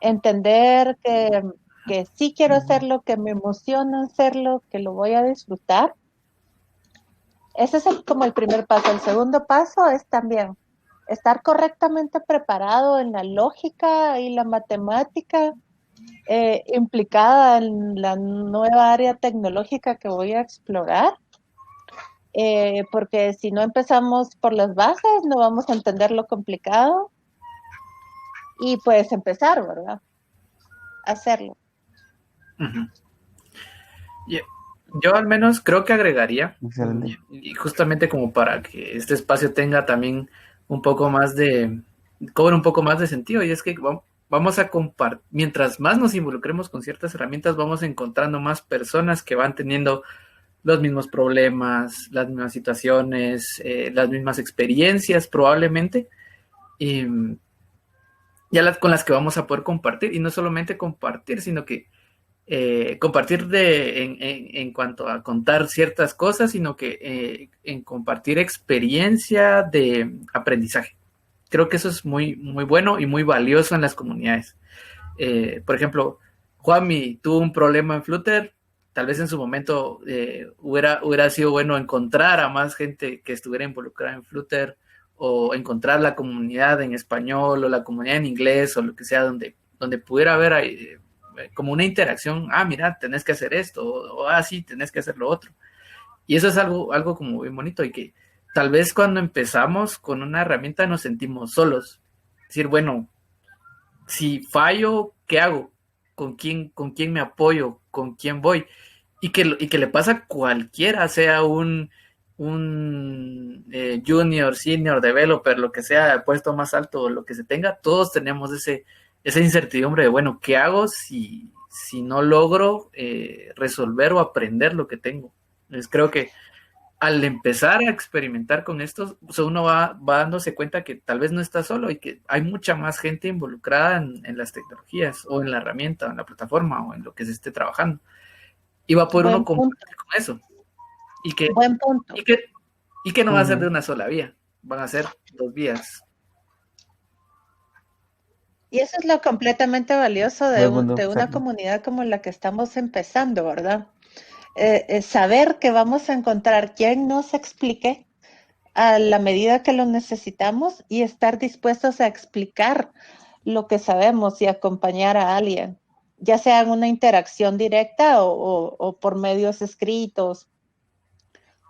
Entender que sí quiero hacerlo, que me emociona hacerlo, que lo voy a disfrutar. Ese es como el primer paso. El segundo paso es también estar correctamente preparado en la lógica y la matemática implicada en la nueva área tecnológica que voy a explorar. Porque si no empezamos por las bases, no vamos a entender lo complicado y puedes empezar, ¿verdad? Hacerlo. Uh-huh. Yo al menos creo que agregaría, Excelente. y justamente como para que este espacio tenga también un poco más cobre un poco más de sentido, y es que vamos a compartir, mientras más nos involucremos con ciertas herramientas, vamos encontrando más personas que van teniendo los mismos problemas, las mismas situaciones, las mismas experiencias probablemente, y ya con las que vamos a poder compartir, y no solamente compartir, sino que compartir en cuanto a contar ciertas cosas, sino que en compartir experiencia de aprendizaje. Creo que eso es muy, muy bueno y muy valioso en las comunidades. Por ejemplo, Juanmi tuvo un problema en Flutter, tal vez en su momento hubiera sido bueno encontrar a más gente que estuviera involucrada en Flutter, o encontrar la comunidad en español o la comunidad en inglés o lo que sea, donde pudiera haber como una interacción. Mira, tenés que hacer esto, o sí, tenés que hacer lo otro. Y eso es algo como bien bonito, y que tal vez cuando empezamos con una herramienta nos sentimos solos. Es decir, bueno, si fallo, ¿qué hago? ¿Con quién me apoyo? ¿Con quién voy? y que le pasa a cualquiera, sea un junior, senior, developer, lo que sea, el puesto más alto, lo que se tenga, todos tenemos esa incertidumbre de, bueno, ¿qué hago si no logro resolver o aprender lo que tengo? Entonces creo que al empezar a experimentar con esto, pues uno va dándose cuenta que tal vez no está solo y que hay mucha más gente involucrada en las tecnologías o en la herramienta, o en la plataforma o en lo que se esté trabajando. Y va a poder uno compartir con eso. Buen punto. Y que no va a ser de una sola vía, van a ser 2 vías. Y eso es lo completamente valioso de una exacto. comunidad como la que estamos empezando, ¿verdad? Saber que vamos a encontrar quien nos explique a la medida que lo necesitamos y estar dispuestos a explicar lo que sabemos y acompañar a alguien, ya sea en una interacción directa o por medios escritos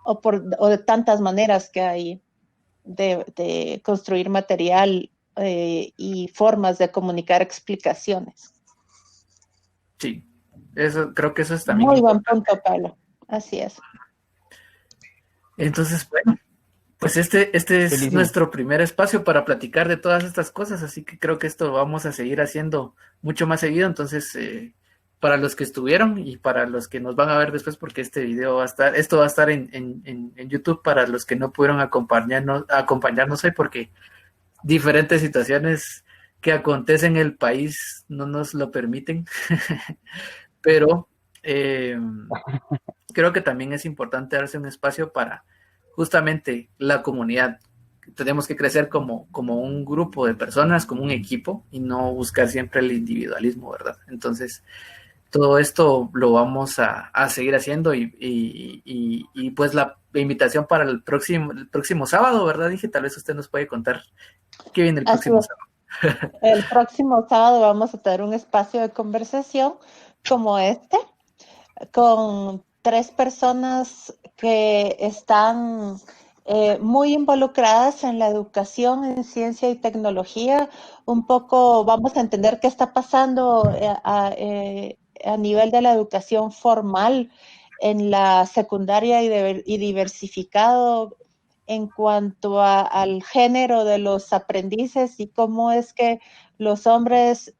o de tantas maneras que hay de construir material y formas de comunicar explicaciones. Sí, creo que eso es también muy importante. buen punto, Pablo. Así es. Entonces, bueno, pues este es Buenísimo. nuestro primer espacio para platicar de todas estas cosas, así que creo que esto lo vamos a seguir haciendo mucho más seguido. Entonces, para los que estuvieron y para los que nos van a ver después, porque esto va a estar en YouTube para los que no pudieron acompañarnos hoy, porque diferentes situaciones que acontecen en el país no nos lo permiten, pero creo que también es importante darse un espacio para justamente la comunidad. Tenemos que crecer como un grupo de personas, como un equipo, y no buscar siempre el individualismo, ¿verdad? Entonces, todo esto lo vamos a seguir haciendo y pues la invitación para el próximo sábado, ¿verdad? Dije, tal vez usted nos puede contar qué viene el próximo sábado. El próximo sábado vamos a tener un espacio de conversación como este, con 3 personas que están muy involucradas en la educación en ciencia y tecnología. Un poco vamos a entender qué está pasando a nivel de la educación formal en la secundaria y diversificado en cuanto al género de los aprendices y cómo es que los hombres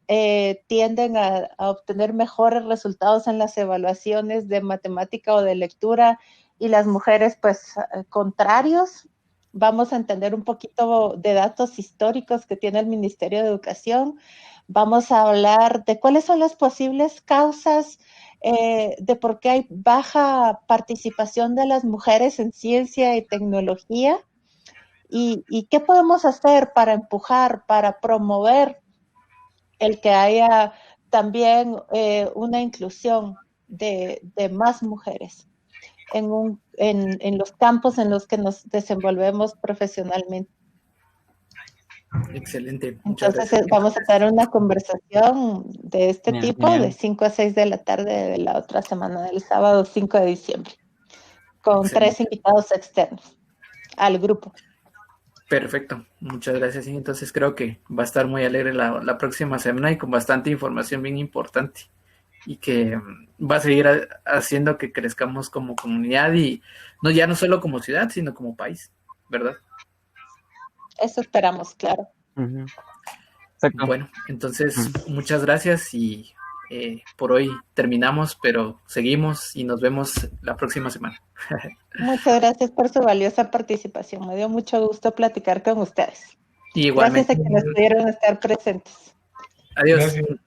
tienden a obtener mejores resultados en las evaluaciones de matemática o de lectura y las mujeres pues contrarios. Vamos a entender un poquito de datos históricos que tiene el Ministerio de Educación. Vamos a hablar de cuáles son las posibles causas de por qué hay baja participación de las mujeres en ciencia y tecnología y qué podemos hacer para empujar, para promover el que haya también una inclusión de más mujeres en los campos en los que nos desenvolvemos profesionalmente. Excelente. Entonces vamos a tener una conversación de este tipo de 5 a 6 de la tarde de la otra semana, del sábado 5 de diciembre, con Excelente. 3 invitados externos al grupo. Perfecto, muchas gracias. Y entonces creo que va a estar muy alegre la próxima semana y con bastante información bien importante y que va a seguir haciendo que crezcamos como comunidad y ya no solo como ciudad, sino como país, ¿verdad? Eso esperamos, claro. Exacto. Bueno, entonces muchas gracias y por hoy terminamos, pero seguimos y nos vemos la próxima semana. Muchas gracias por su valiosa participación. Me dio mucho gusto platicar con ustedes. Y igualmente. Gracias a quienes pudieron estar presentes. Adiós. Gracias.